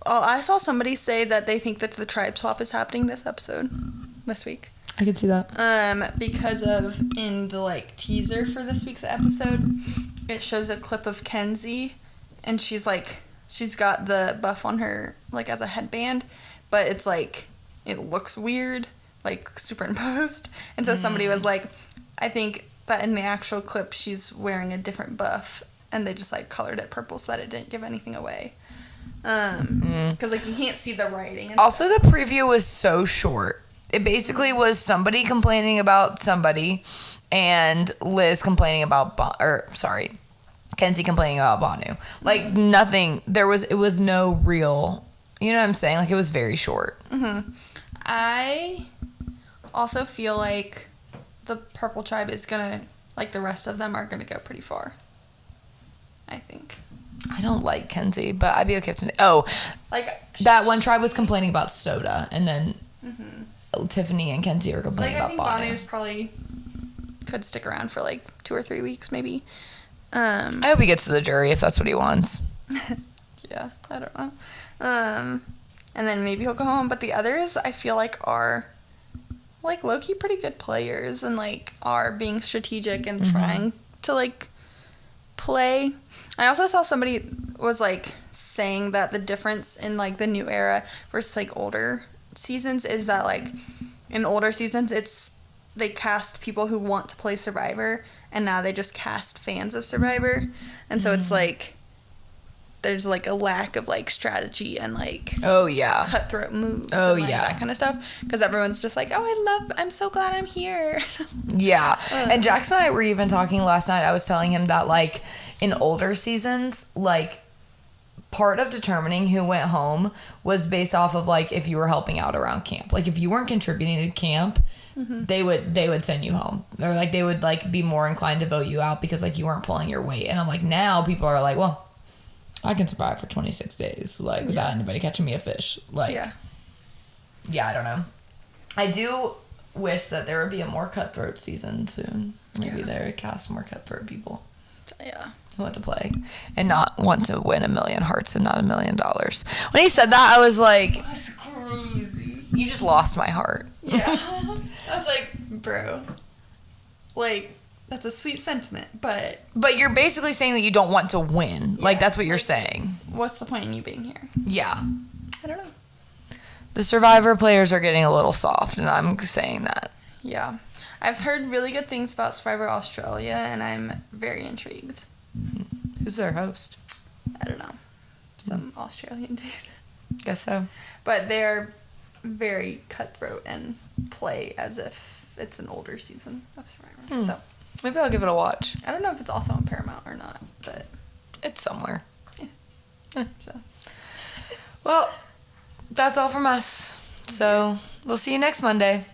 well, I saw somebody say that they think that the tribe swap is happening this week. I could see that. Because of, in the like teaser for this week's episode, it shows a clip of Kenzie, and she's got the buff on her like as a headband, but it's like, it looks weird, like superimposed. And so somebody was like, I think that in the actual clip she's wearing a different buff, and they just like colored it purple so that it didn't give anything away. Because like you can't see the writing. Also, the preview was so short. It basically was somebody complaining about somebody, and Liz complaining about Kenzie complaining about Banu. Like nothing. It was no real. You know what I'm saying? Like it was very short. Mm-hmm. I also feel like the Purple Tribe is gonna, like the rest of them are gonna go pretty far. I think. I don't like Kenzie, but I'd be okay with like that one tribe was complaining about soda, and then Tiffany and Kenzie are complaining about Banu. I think Banu's probably could stick around for like 2 or 3 weeks, maybe. I hope he gets to the jury if that's what he wants. Yeah, I don't know. And then maybe he'll go home. But the others, I feel like, are like low-key pretty good players and like are being strategic and trying to like play. I also saw somebody was like saying that the difference in like the new era versus like older seasons is that like in older seasons they cast people who want to play Survivor, and now they just cast fans of Survivor, and so it's like there's like a lack of like strategy and like cutthroat moves and like that kind of stuff, because everyone's just like, I'm so glad I'm here. And Jackson and I were even talking last night. I was telling him that like in older seasons, like part of determining who went home was based off of like if you were helping out around camp. Like if you weren't contributing to camp, they would send you home, or like they would like be more inclined to vote you out because like you weren't pulling your weight. And I'm like, now people are like, well, I can survive for 26 days like without anybody catching me a fish. Like I don't know. I do wish that there would be a more cutthroat season soon. Maybe they would cast more cutthroat people. Who want to play and not want to win 1,000,000 hearts and not $1 million. When he said that, I was like, that's crazy. You just lost my heart. Yeah. I was like, bro, like, that's a sweet sentiment, but you're basically saying that you don't want to win. Like, that's what you're saying. What's the point in you being here? Yeah. I don't know. The Survivor players are getting a little soft, and I'm saying that. Yeah. I've heard really good things about Survivor Australia, and I'm very intrigued. Who's their host? I don't know. Some Australian dude. Guess so. But they're very cutthroat and play as if it's an older season of Survivor. So maybe I'll give it a watch. I don't know if it's also on Paramount or not, but it's somewhere. Yeah. So. Well, that's all from us. So we'll see you next Monday.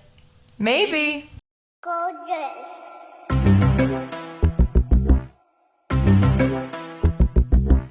Maybe. Gorgeous.